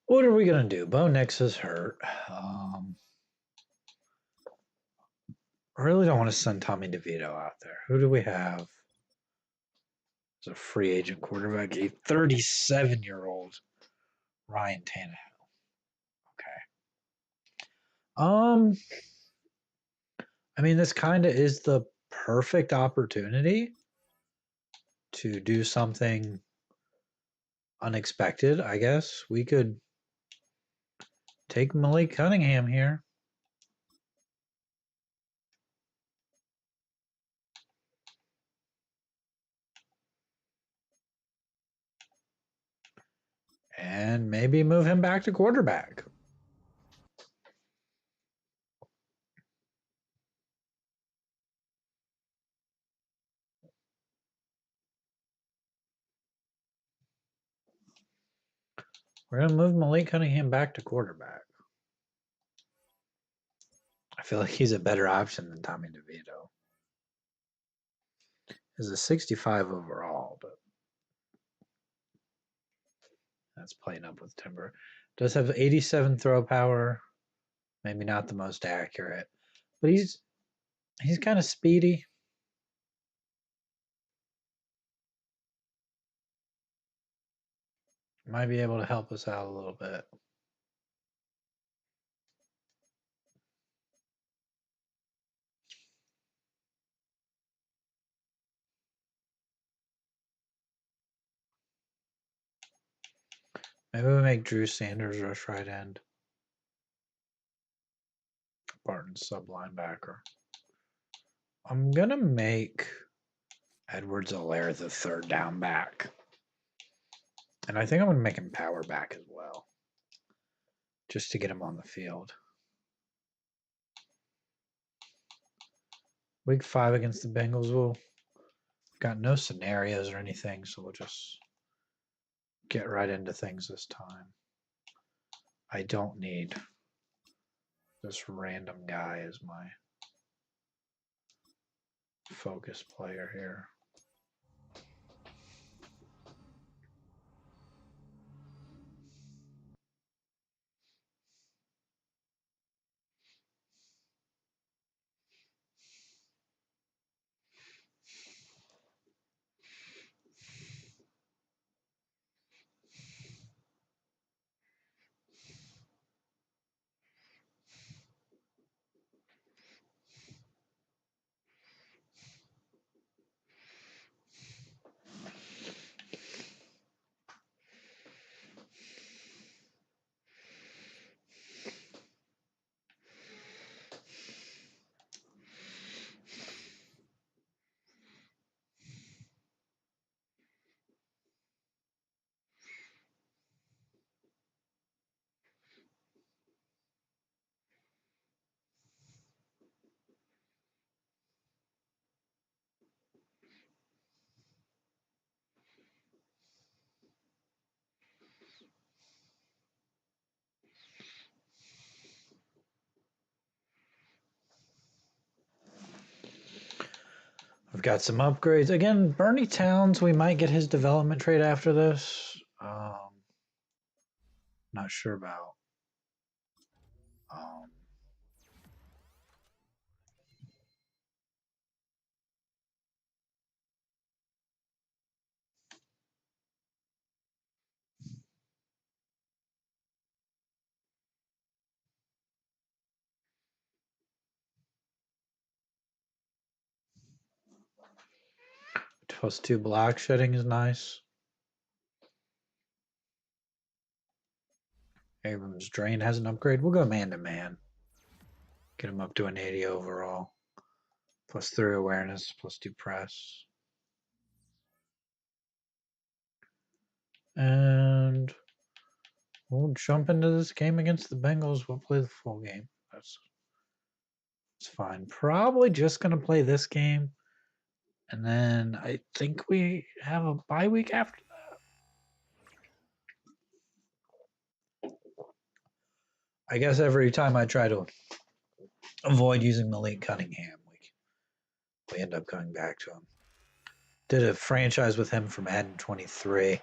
What are we going to do? Bo Nix is hurt. I really don't want to send Tommy DeVito out there. Who do we have as a free agent quarterback? A 37-year-old Ryan Tannehill. Okay. I mean, this kind of is the perfect opportunity to do something unexpected, I guess. We could take Malik Cunningham here. And maybe move him back to quarterback. We're going to move Malik Cunningham back to quarterback. I feel like he's a better option than Tommy DeVito. He's a 65 overall, but that's playing up with Timber. Does have 87 throw power. Maybe not the most accurate, but he's kind of speedy. Might be able to help us out a little bit. Maybe we make Drew Sanders rush right end. Barton sub linebacker. I'm going to make Edwards-Helaire the third down back. And I think I'm going to make him power back as well, just to get him on the field. Week 5 against the Bengals, we've got no scenarios or anything, so we'll just get right into things this time. I don't need this random guy as my focus player here. We've got some upgrades. Again, Bernie Towns, we might get his development trade after this. Not sure about. +2 block shedding is nice. Abrams Drain has an upgrade. We'll go man-to-man. Get him up to an 80 overall. +3 awareness, +2 press. And we'll jump into this game against the Bengals. We'll play the full game. That's fine. Probably just going to play this game. And then I think we have a bye week after that. I guess every time I try to avoid using Malik Cunningham, we end up coming back to him. Did a franchise with him from Madden 23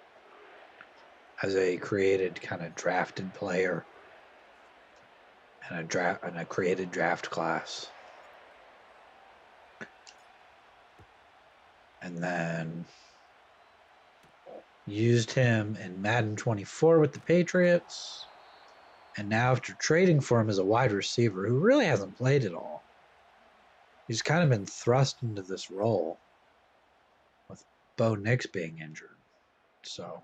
as a created kind of drafted player and a created draft class. And then used him in Madden 24 with the Patriots. And now after trading for him as a wide receiver who really hasn't played at all, he's kind of been thrust into this role with Bo Nix being injured. So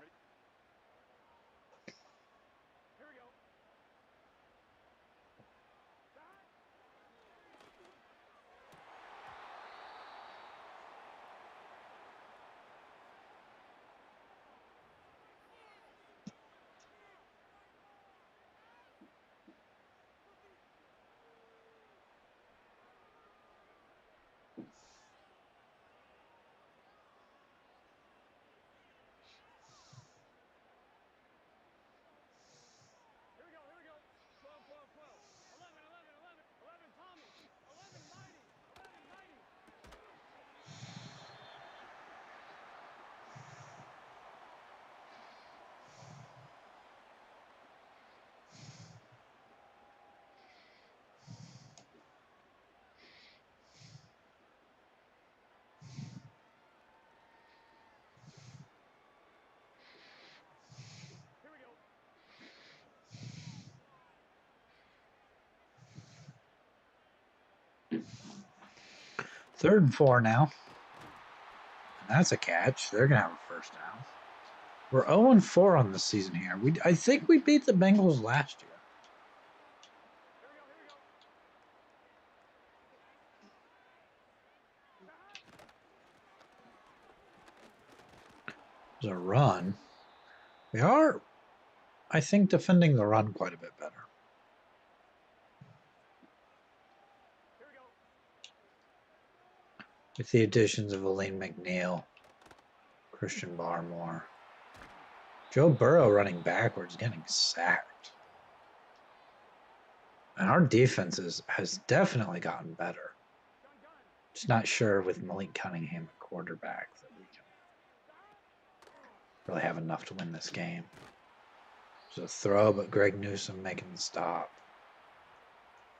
third and 4 now. And that's a catch. They're going to have a first down. We're 0-4 on the season here. I think we beat the Bengals last year. There's a run. We are, I think, defending the run quite a bit better. With the additions of Elaine McNeil, Christian Barmore, Joe Burrow running backwards, getting sacked. And our defense has definitely gotten better. Just not sure with Malik Cunningham at quarterback that we can really have enough to win this game. There's a throw, but Greg Newsome making the stop.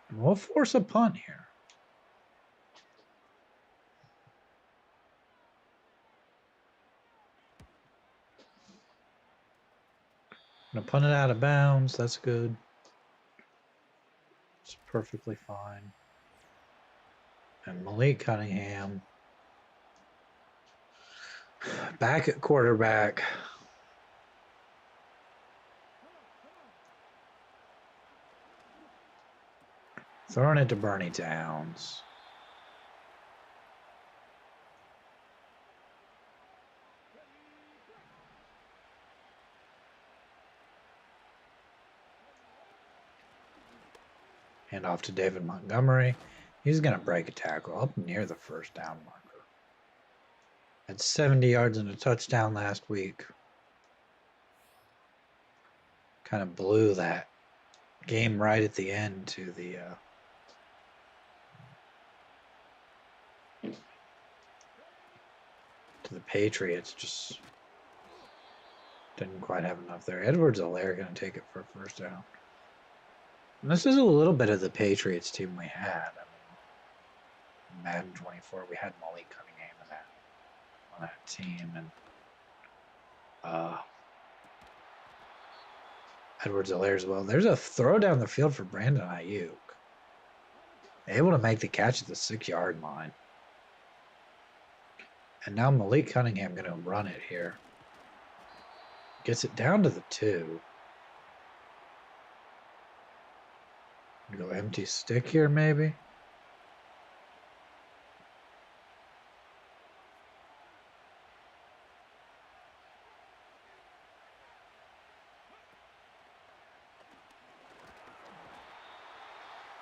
And we'll force a punt here. Gonna punt it out of bounds. That's good. It's perfectly fine. And Malik Cunningham back at quarterback. Throwing it to Bernie Towns. Hand off to David Montgomery. He's going to break a tackle up near the first down marker. Had 70 yards and a touchdown last week. Kind of blew that game right at the end to the Patriots. Just didn't quite have enough there. Edwards-Helaire going to take it for a first down. And this is a little bit of the Patriots team we had. I mean, Madden 24, we had Malik Cunningham on that team, and Edwards-Helaire as well. There's a throw down the field for Brandon Ayuk. Able to make the catch at the 6-yard line. And now Malik Cunningham going to run it here. Gets it down to the 2. Go empty stick here, maybe.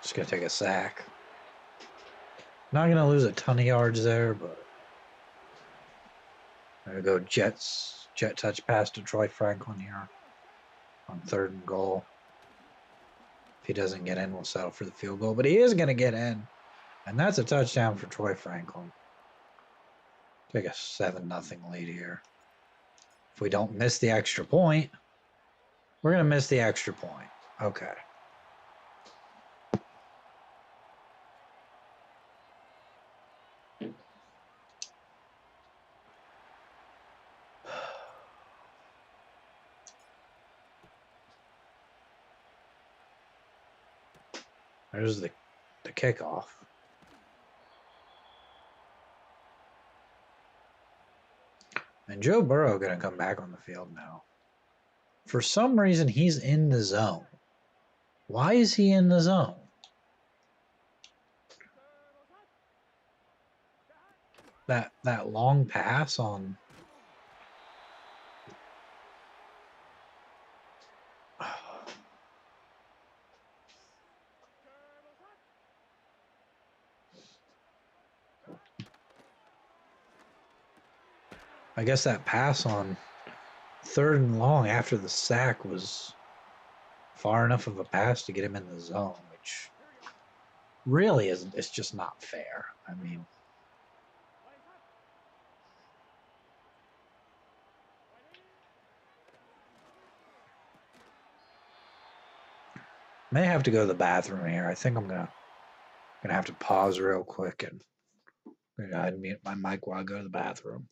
Just gonna take a sack. Not gonna lose a ton of yards there, but I'm gonna go jet touch pass to Troy Franklin here on 3rd and goal. If he doesn't get in, we'll settle for the field goal, but he is gonna get in, and that's a touchdown for Troy Franklin. Take a 7-0 lead here. If we don't miss the extra point, we're gonna miss the extra point. Okay. There's the kickoff. And Joe Burrow going to come back on the field now. For some reason, he's in the zone. Why is he in the zone? That long pass on... I guess that pass on 3rd and long after the sack was far enough of a pass to get him in the zone, which really isn't. It's just not fair. I mean, may have to go to the bathroom here. I think I'm gonna have to pause real quick and go ahead and mute my mic while I go to the bathroom.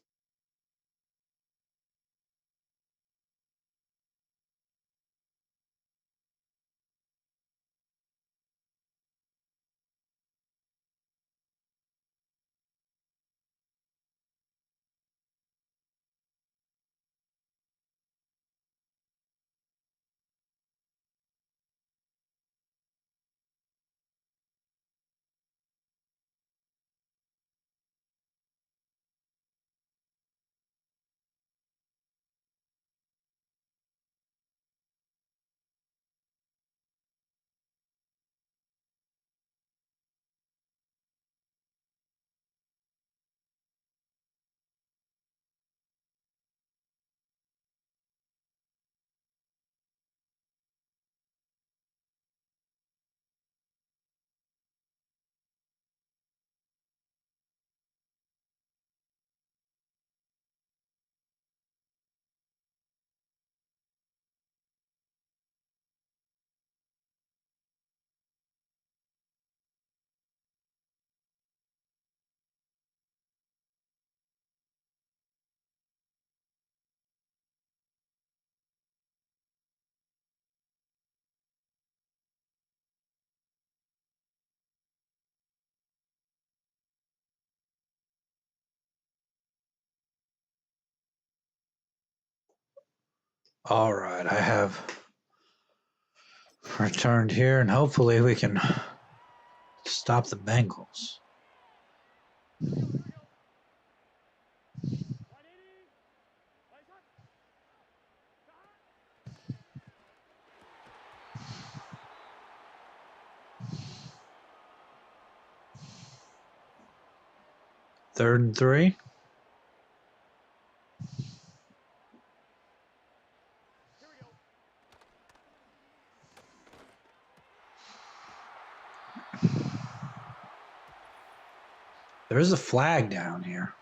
All right, I have returned here, and hopefully we can stop the Bengals. Third and 3. There's a flag down here.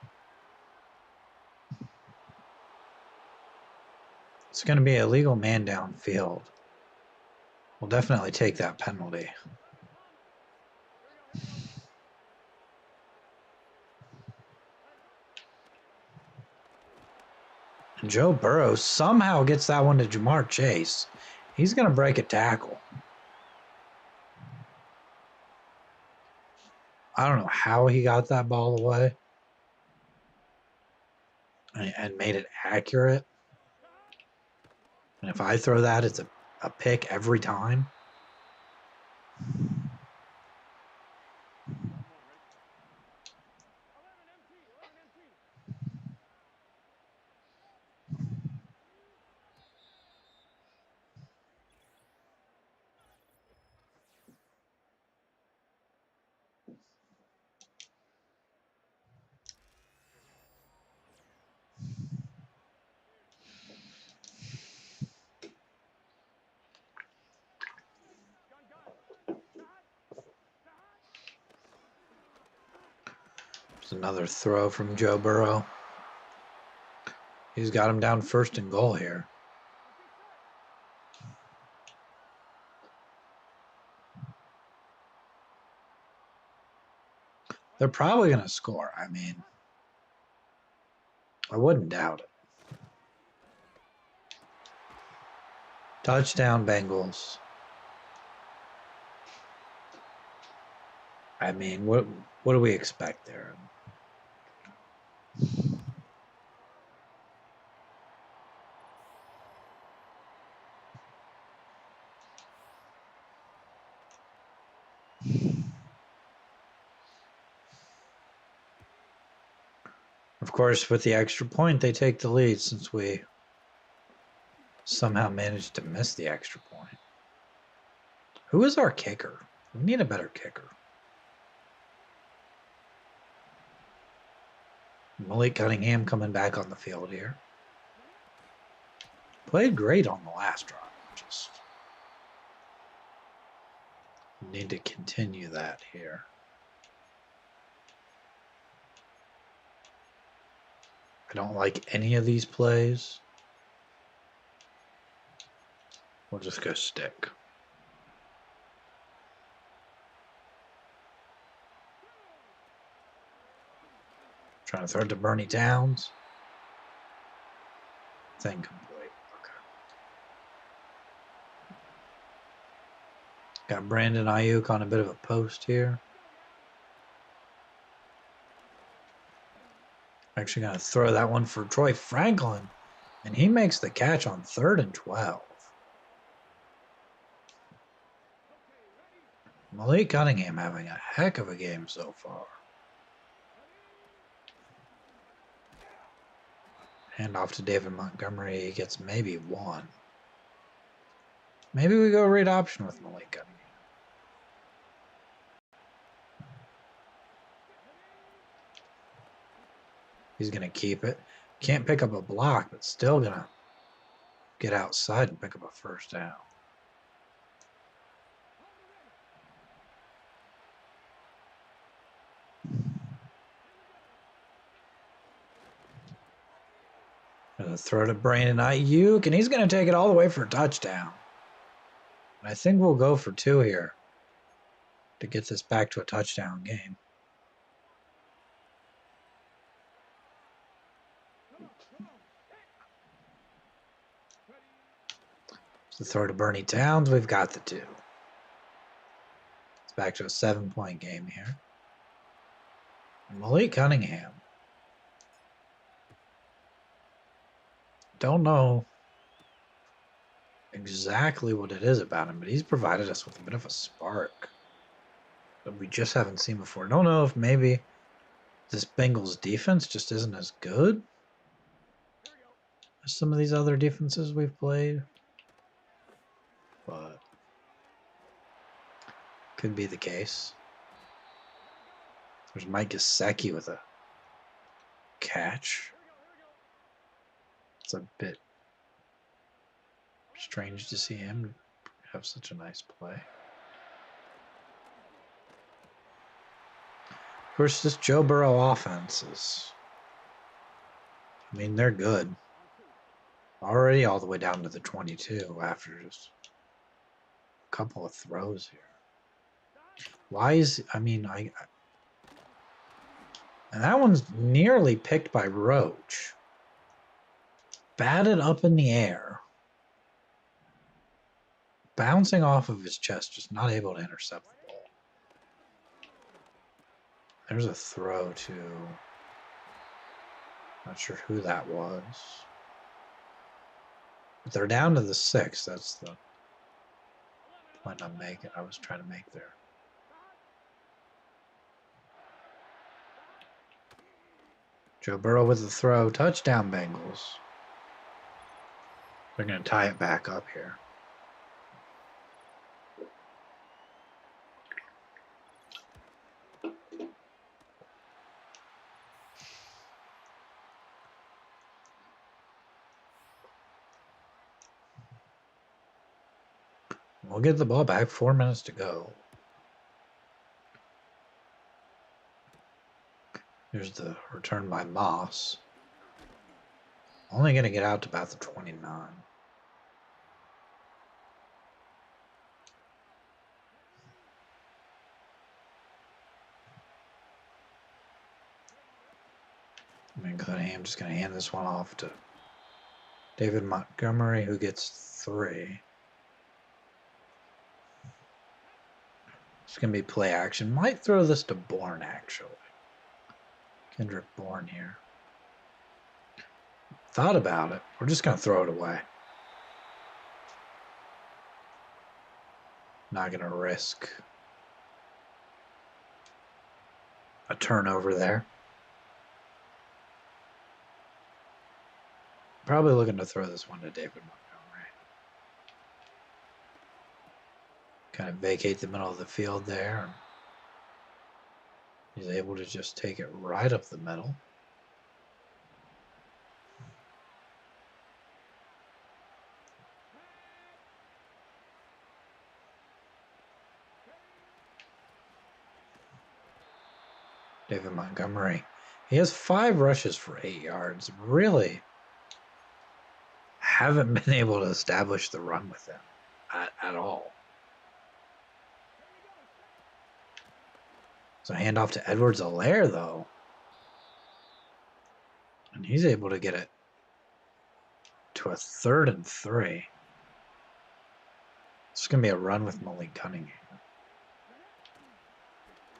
It's going to be a illegal man downfield. We'll definitely take that penalty. And Joe Burrow somehow gets that one to Jamar Chase. He's going to break a tackle. I don't know how he got that ball away and made it accurate. And if I throw that, it's a pick every time. It's another throw from Joe Burrow. He's got him down 1st and goal here. They're probably going to score. I mean, I wouldn't doubt it. Touchdown, Bengals. I mean, what do we expect there? Of course, with the extra point, they take the lead since we somehow managed to miss the extra point. Who is our kicker? We need a better kicker. Malik Cunningham coming back on the field here. Played great on the last drive. Just need to continue that here. I don't like any of these plays. We'll just go stick. Trying to throw it to Bernie Towns. It's incomplete. Okay. Got Brandon Ayuk on a bit of a post here. Actually going to throw that one for Troy Franklin. And he makes the catch on 3rd and 12. Malik Cunningham having a heck of a game so far. Hand off to David Montgomery. He gets maybe 1. Maybe we go read option with Malik Cunningham. He's going to keep it. Can't pick up a block, but still going to get outside and pick up a 1st down. Gonna throw to Brandon Ayuk, and he's going to take it all the way for a touchdown. I think we'll go for 2 here to get this back to a touchdown game. So throw to Bernie Towns. We've got the 2. It's back to a 7-point game here. Malik Cunningham. Don't know exactly what it is about him, but he's provided us with a bit of a spark that we just haven't seen before. Don't know if maybe this Bengals defense just isn't as good as some of these other defenses we've played, but could be the case. There's Mike Gesicki with a catch. It's a bit strange to see him have such a nice play. Of course, this Joe Burrow offense is, I mean, they're good. Already all the way down to the 22 after just a couple of throws here. Why is, I mean, and that one's nearly picked by Roach. Batted up in the air. Bouncing off of his chest, just not able to intercept the ball. There's a throw to, not sure who that was. But they're down to the 6. That's the point I was trying to make there. Joe Burrow with the throw. Touchdown, Bengals. They're going to tie it back up here. We'll get the ball back. 4 minutes to go. Here's the return by Moss. Only going to get out to about the 29. I'm just going to hand this one off to David Montgomery, who gets 3. It's going to be play action. Might throw this to Bourne, actually. Kendrick Bourne here. Thought about it. We're just going to throw it away. Not going to risk a turnover there. Probably looking to throw this one to David Montgomery. Kind of vacate the middle of the field there. He's able to just take it right up the middle. David Montgomery. He has 5 rushes for 8 yards. Really haven't been able to establish the run with him at all. So handoff to Edwards-Helaire, though. And he's able to get it to a 3rd and 3. It's going to be a run with Malik Cunningham.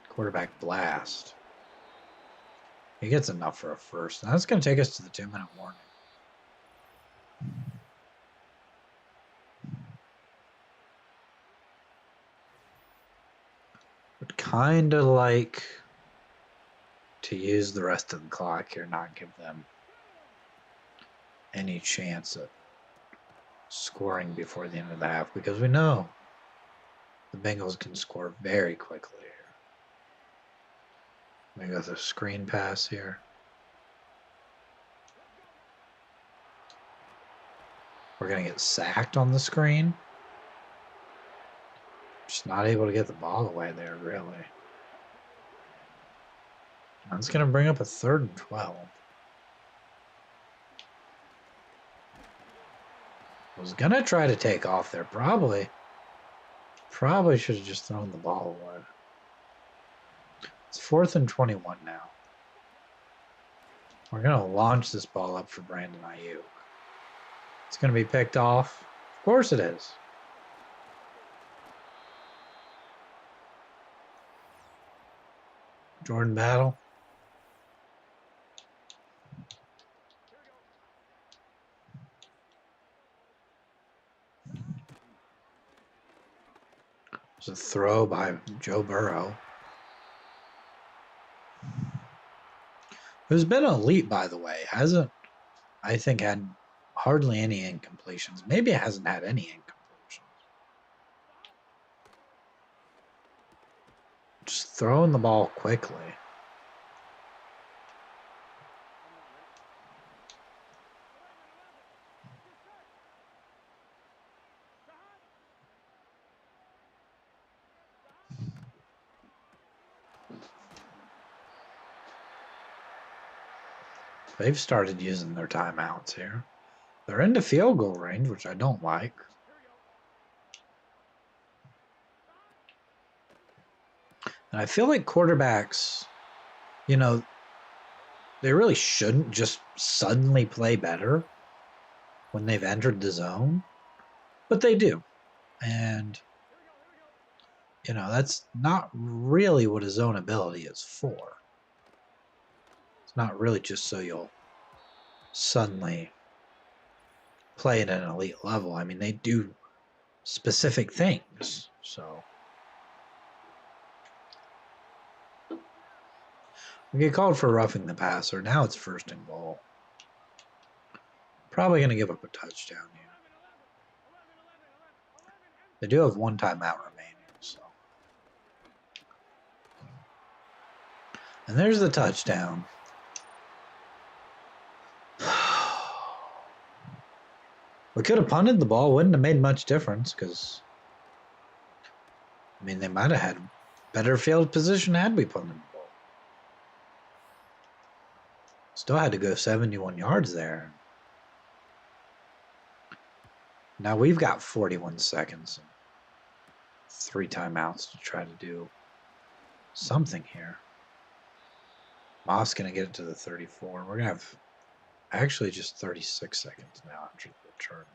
Quarterback blast. He gets enough for a first. And that's going to take us to the 2-minute warning. Would kind of like to use the rest of the clock here, not give them any chance at scoring before the end of the half, because we know the Bengals can score very quickly here. We got the screen pass here. We're going to get sacked on the screen. Just not able to get the ball away there, really. That's going to bring up a 3rd and 12. Was going to try to take off there. Probably should have just thrown the ball away. It's 4th and 21 now. We're going to launch this ball up for Brandon Ayuk. It's going to be picked off. Of course it is. Jordan Battle. It's a throw by Joe Burrow. Who's been elite, by the way. Hasn't, I think, had hardly any incompletions. Maybe hasn't had any incompletions. Just throwing the ball quickly. They've started using their timeouts here. They're into field goal range, which I don't like. And I feel like quarterbacks, you know, they really shouldn't just suddenly play better when they've entered the zone, but they do. And, you know, that's not really what a zone ability is for. It's not really just so you'll suddenly play at an elite level. I mean, they do specific things. So we get called for roughing the passer. Now it's 1st and goal. Probably going to give up a touchdown here. They do have 1 timeout remaining. So. And there's the touchdown. We could have punted the ball. Wouldn't have made much difference because, I mean, they might have had better field position had we punted the ball. Still had to go 71 yards there. Now we've got 41 seconds and 3 timeouts to try to do something here. Moss going to get it to the 34. We're going to have actually just 36 seconds now after the return.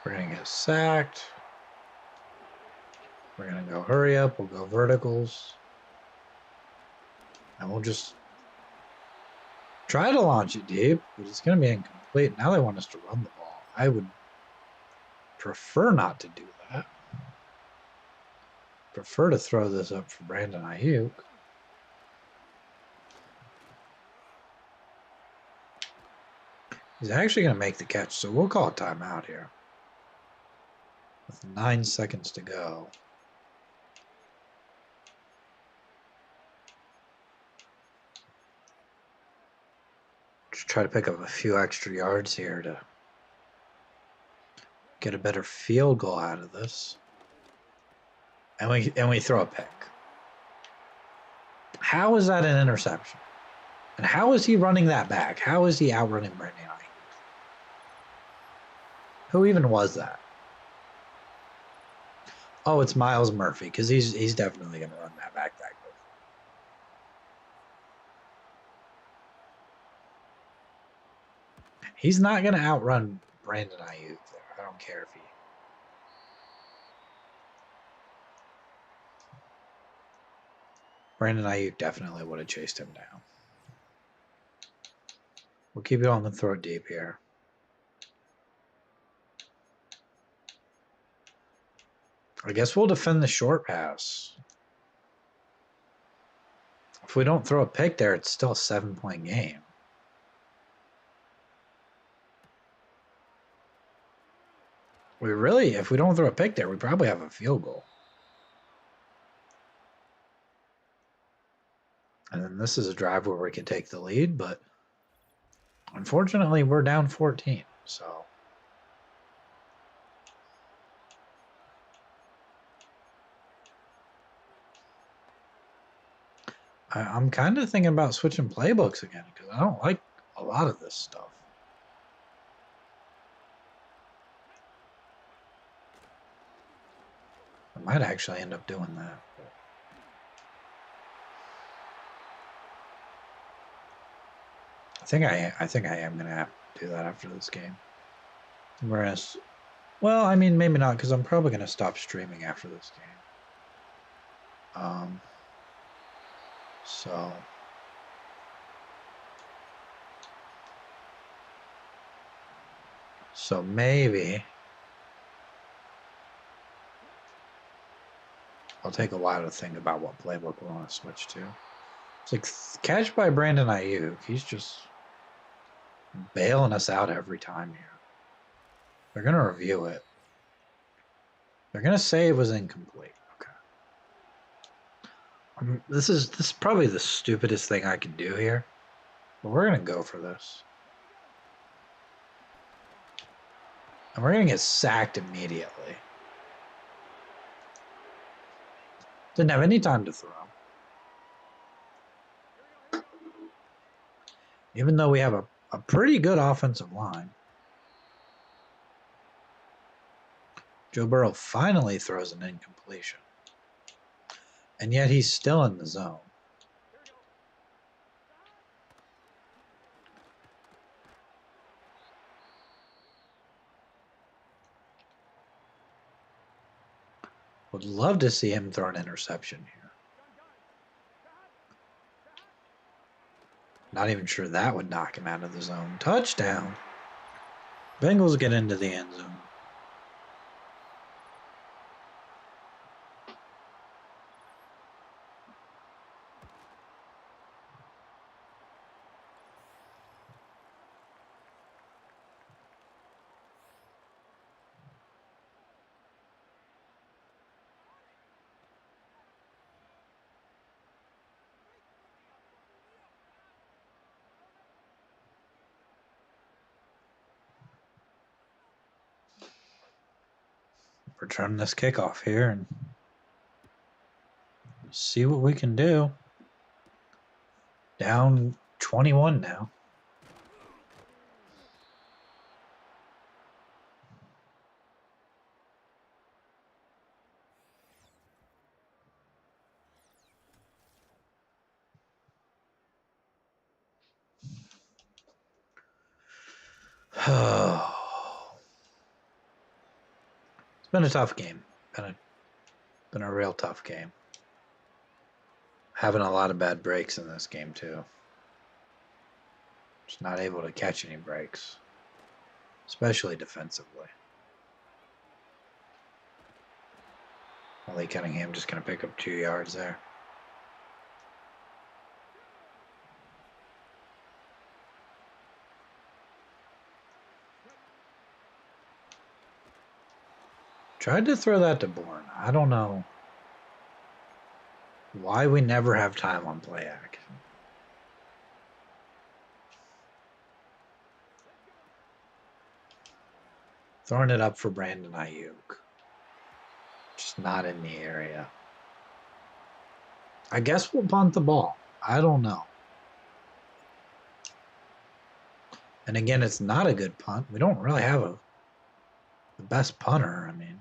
We're going to get sacked. We're going to go hurry up. We'll go verticals. And we'll just try to launch it deep, but it's going to be incomplete. Now they want us to run the ball. I would prefer not to do that. Prefer to throw this up for Brandon Ayuk. He's actually going to make the catch, so we'll call a timeout here. With 9 seconds to go. Just try to pick up a few extra yards here to get a better field goal out of this. And we throw a pick. How is that an interception? And how is he running that back? How is he outrunning Brandon Ayuk? Who even was that? Oh, it's Miles Murphy, because he's definitely going to run that back good. He's not going to outrun Brandon Ayuk there. I don't care if he... Brandon Ayuk definitely would have chased him down. We'll keep going and throw it deep here. I guess we'll defend the short pass. If we don't throw a pick there, it's still a 7-point game. If we don't throw a pick there, we probably have a field goal. And then this is a drive where we can take the lead, but unfortunately we're down 14, so. I'm kind of thinking about switching playbooks again because I don't like a lot of this stuff. I might actually end up doing that. I think I am gonna have to do that after this game. Whereas, well, I mean maybe not because I'm probably gonna stop streaming after this game. So maybe I'll take a while to think about what playbook we want to switch to. It's like catch by Brandon Ayuk. He's just bailing us out every time here. They're gonna review it. They're gonna say it was incomplete. Okay. This is probably the stupidest thing I can do here, but we're gonna go for this. And we're gonna get sacked immediately. Didn't have any time to throw. Even though we have a pretty good offensive line. Joe Burrow finally throws an incompletion. And yet he's still in the zone. Would love to see him throw an interception here. Not even sure that would knock him out of the zone. Touchdown. Bengals get into the end zone. return this kickoff here and see what we can do. Down 21 now. It's been a tough game. Been a real tough game. Having a lot of bad breaks in this game too. Just not able to catch any breaks, especially defensively. Lee Cunningham just going to pick up 2 yards there. Tried to throw that to Bourne. I don't know why we never have time on play action. Throwing it up for Brandon Ayuk. Just not in the area. I guess we'll punt the ball. I don't know. And again, it's not a good punt. We don't really have the best punter. I mean,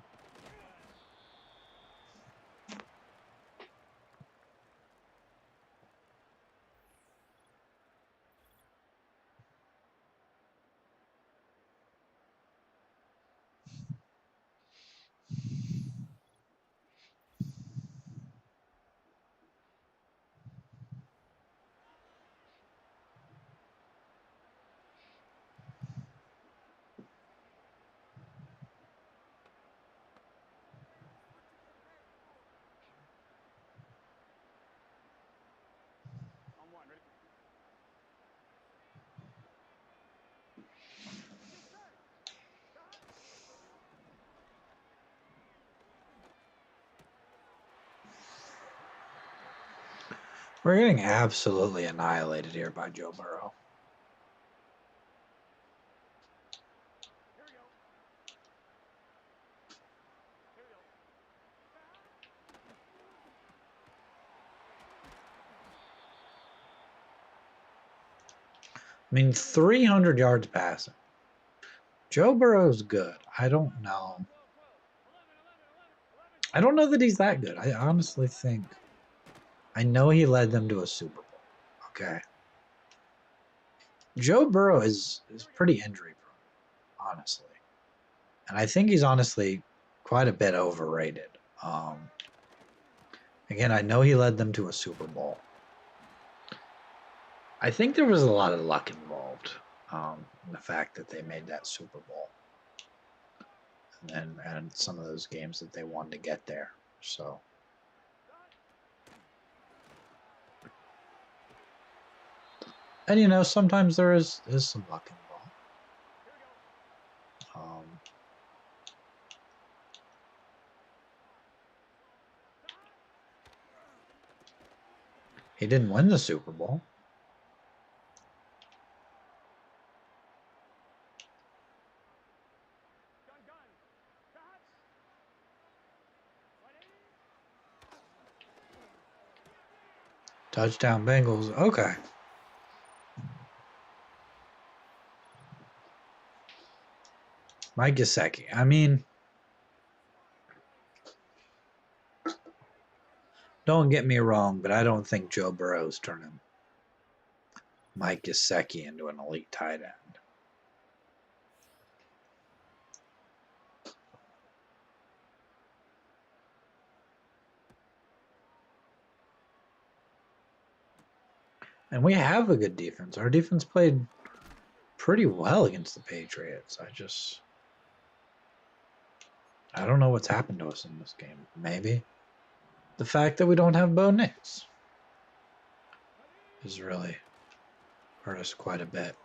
we're getting absolutely annihilated here by Joe Burrow. I mean, 300 yards passing. Joe Burrow's good. I don't know. I don't know that he's that good. I honestly think. I know he led them to a Super Bowl. Okay. Joe Burrow is pretty injury prone, honestly. And I think he's honestly quite a bit overrated. Again, I know he led them to a Super Bowl. I think there was a lot of luck involved in the fact that they made that Super Bowl. And some of those games that they won to get there. So. And, you know, sometimes there is some luck involved. He didn't win the Super Bowl. Touchdown Bengals. Okay. Mike Gesicki. I mean, don't get me wrong, but I don't think Joe Burrow's turning Mike Gesicki into an elite tight end. And we have a good defense. Our defense played pretty well against the Patriots. I don't know what's happened to us in this game. Maybe the fact that we don't have Bo Nix has really hurt us quite a bit.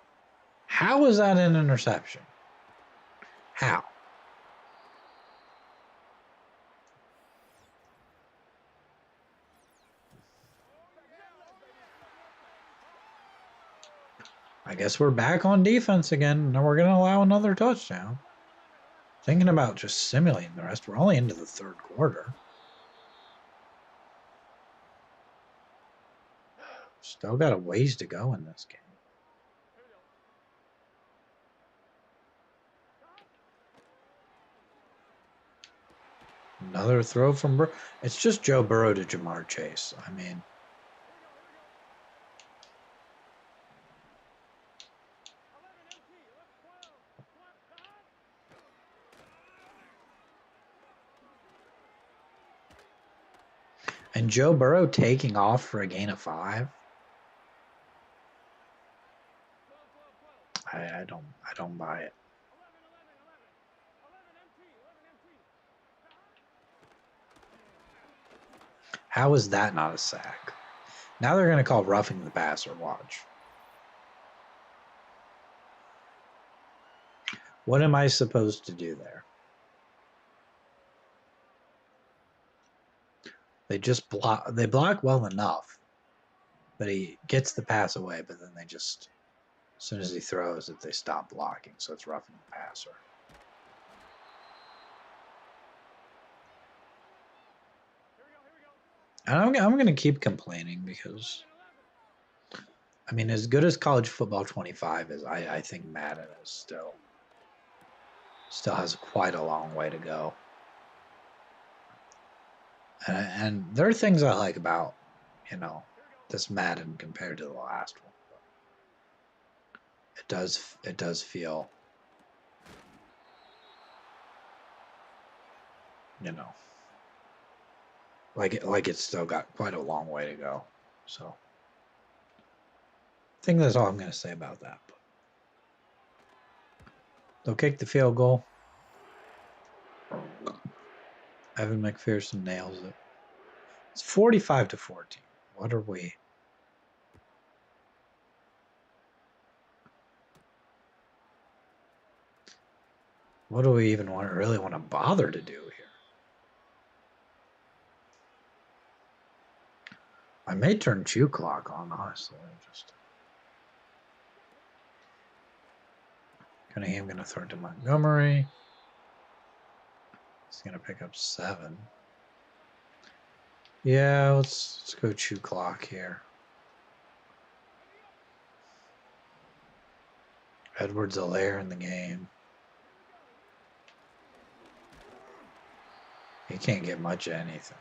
How is that an interception? How? I guess we're back on defense again. Now we're going to allow another touchdown. Thinking about just simulating the rest. We're only into the third quarter. Still got a ways to go in this game. Another throw from Burrow. It's just Joe Burrow to Jamar Chase. I mean, and Joe Burrow taking off for a gain of 5. I don't buy it. How is that not a sack? Now they're going to call roughing the passer. Watch. What am I supposed to do there? They just block. They block well enough, but he gets the pass away. But then they just, as soon as he throws it, they stop blocking. So it's roughing the passer. And I'm going to keep complaining because, I mean, as good as college football 25 is, I think Madden is still has quite a long way to go. And there are things I like about, this Madden compared to the last one. It does feel, like it's still got quite a long way to go. So I think that's all I'm going to say about that. But they'll kick the field goal. Evan McPherson nails it. It's 45-14. What are we? What do we even really want to bother to do here? I may turn Chew Clock on, honestly. Cunningham going to throw it to Montgomery. He's going to pick up 7. Yeah, let's go Chew Clock here. Edwards-Helaire in the game. He can't get much of anything.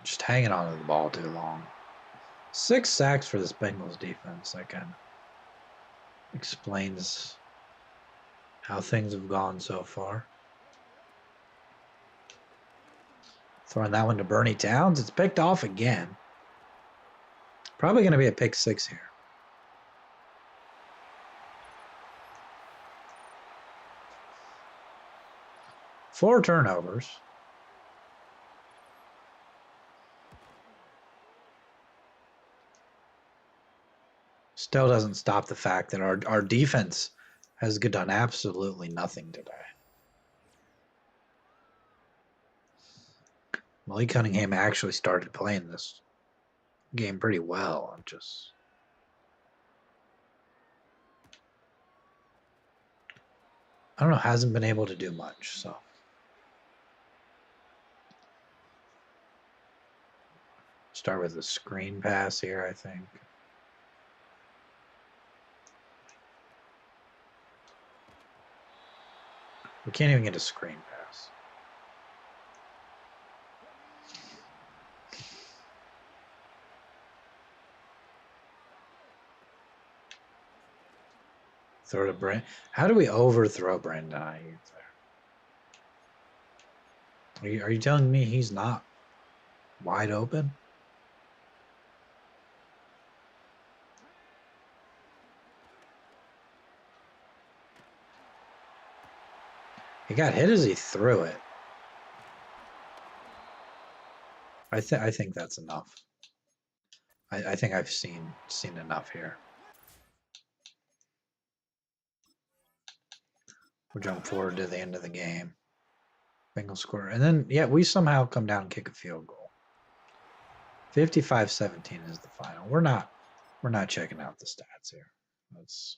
Just hanging on to the ball too long. 6 sacks for this Bengals defense. That kind of explains how things have gone so far. Throwing that one to Bernie Towns. It's picked off again. Probably going to be a pick 6 here. Four turnovers. Still doesn't stop the fact that our defense has done absolutely nothing today. Malik Cunningham actually started playing this game pretty well. I don't know, hasn't been able to do much, so. Start with a screen pass here, I think. We can't even get a screen pass. Throw to Brand. How do we overthrow Brandon Ayuk there? Are you telling me he's not wide open? He got hit as he threw it. I think that's enough. I think I've seen enough here. We'll jump forward to the end of the game. Bengals score. And then, yeah, we somehow come down and kick a field goal. 55-17 is the final. We're not checking out the stats here. Let's.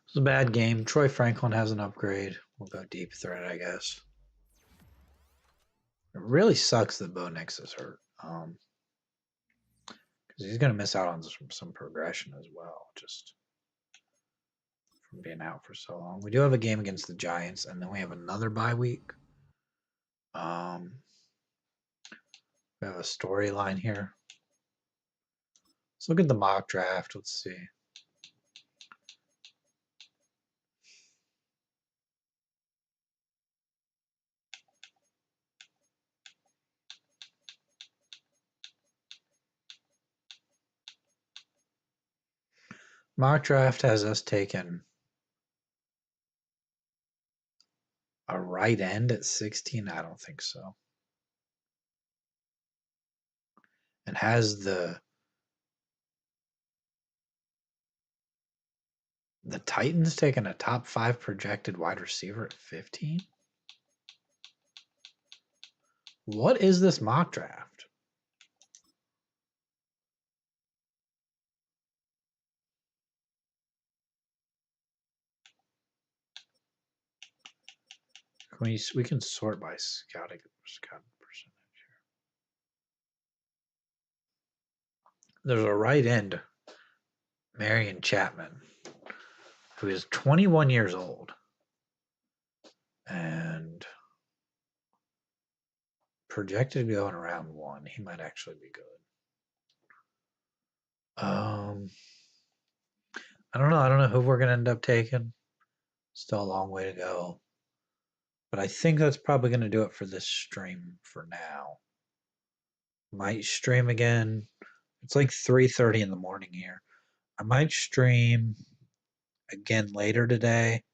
It's a bad game. Troy Franklin has an upgrade. We'll go deep threat, I guess. It really sucks that Bo Nix is hurt. Because he's going to miss out on some progression as well, just from being out for so long. We do have a game against the Giants, and then we have another bye week. We have a storyline here. Let's look at the mock draft. Let's see. Mock draft has us taking a right end at 16. I don't think so. And has the Titans taking a top 5 projected wide receiver at 15. What is this mock draft? We can sort by scouting percentage here. There's a right end, Marion Chapman, who is 21 years old and projected to go in round 1. He might actually be good. I don't know. I don't know who we're gonna end up taking. Still a long way to go. But I think that's probably going to do it for this stream for now. Might stream again. It's like 3:30 in the morning here. I might stream again later today.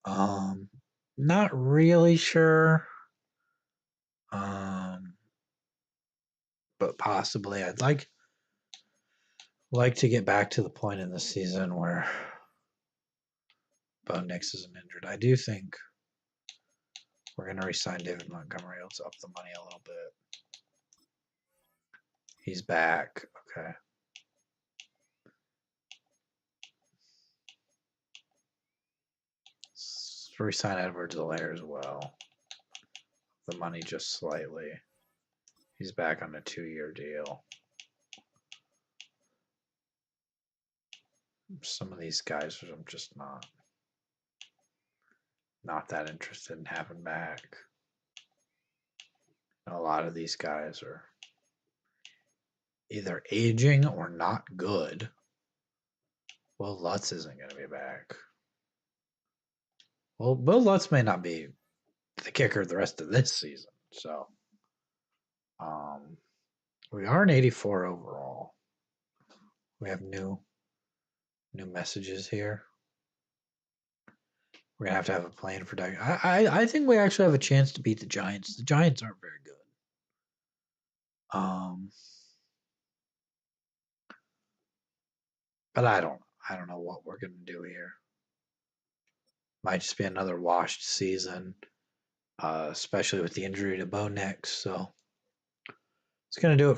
Not really sure. But possibly. I'd like to get back to the point in the season where Bo Nix isn't injured. I do think we're going to re-sign David Montgomery. Let's up the money a little bit. He's back. Okay. Let's re-sign Edwards-Helaire as well. The money just slightly. He's back on a 2-year deal. Some of these guys I'm just not that interested in having back. And a lot of these guys are either aging or not good. Will Lutz isn't going to be back. Well, Will Lutz may not be the kicker the rest of this season. So, we are an 84 overall. We have new messages here. We're gonna have a plan for that. I think we actually have a chance to beat the Giants. The Giants aren't very good. But I don't know what we're gonna do here. Might just be another washed season, especially with the injury to Bo Nix. So it's gonna do it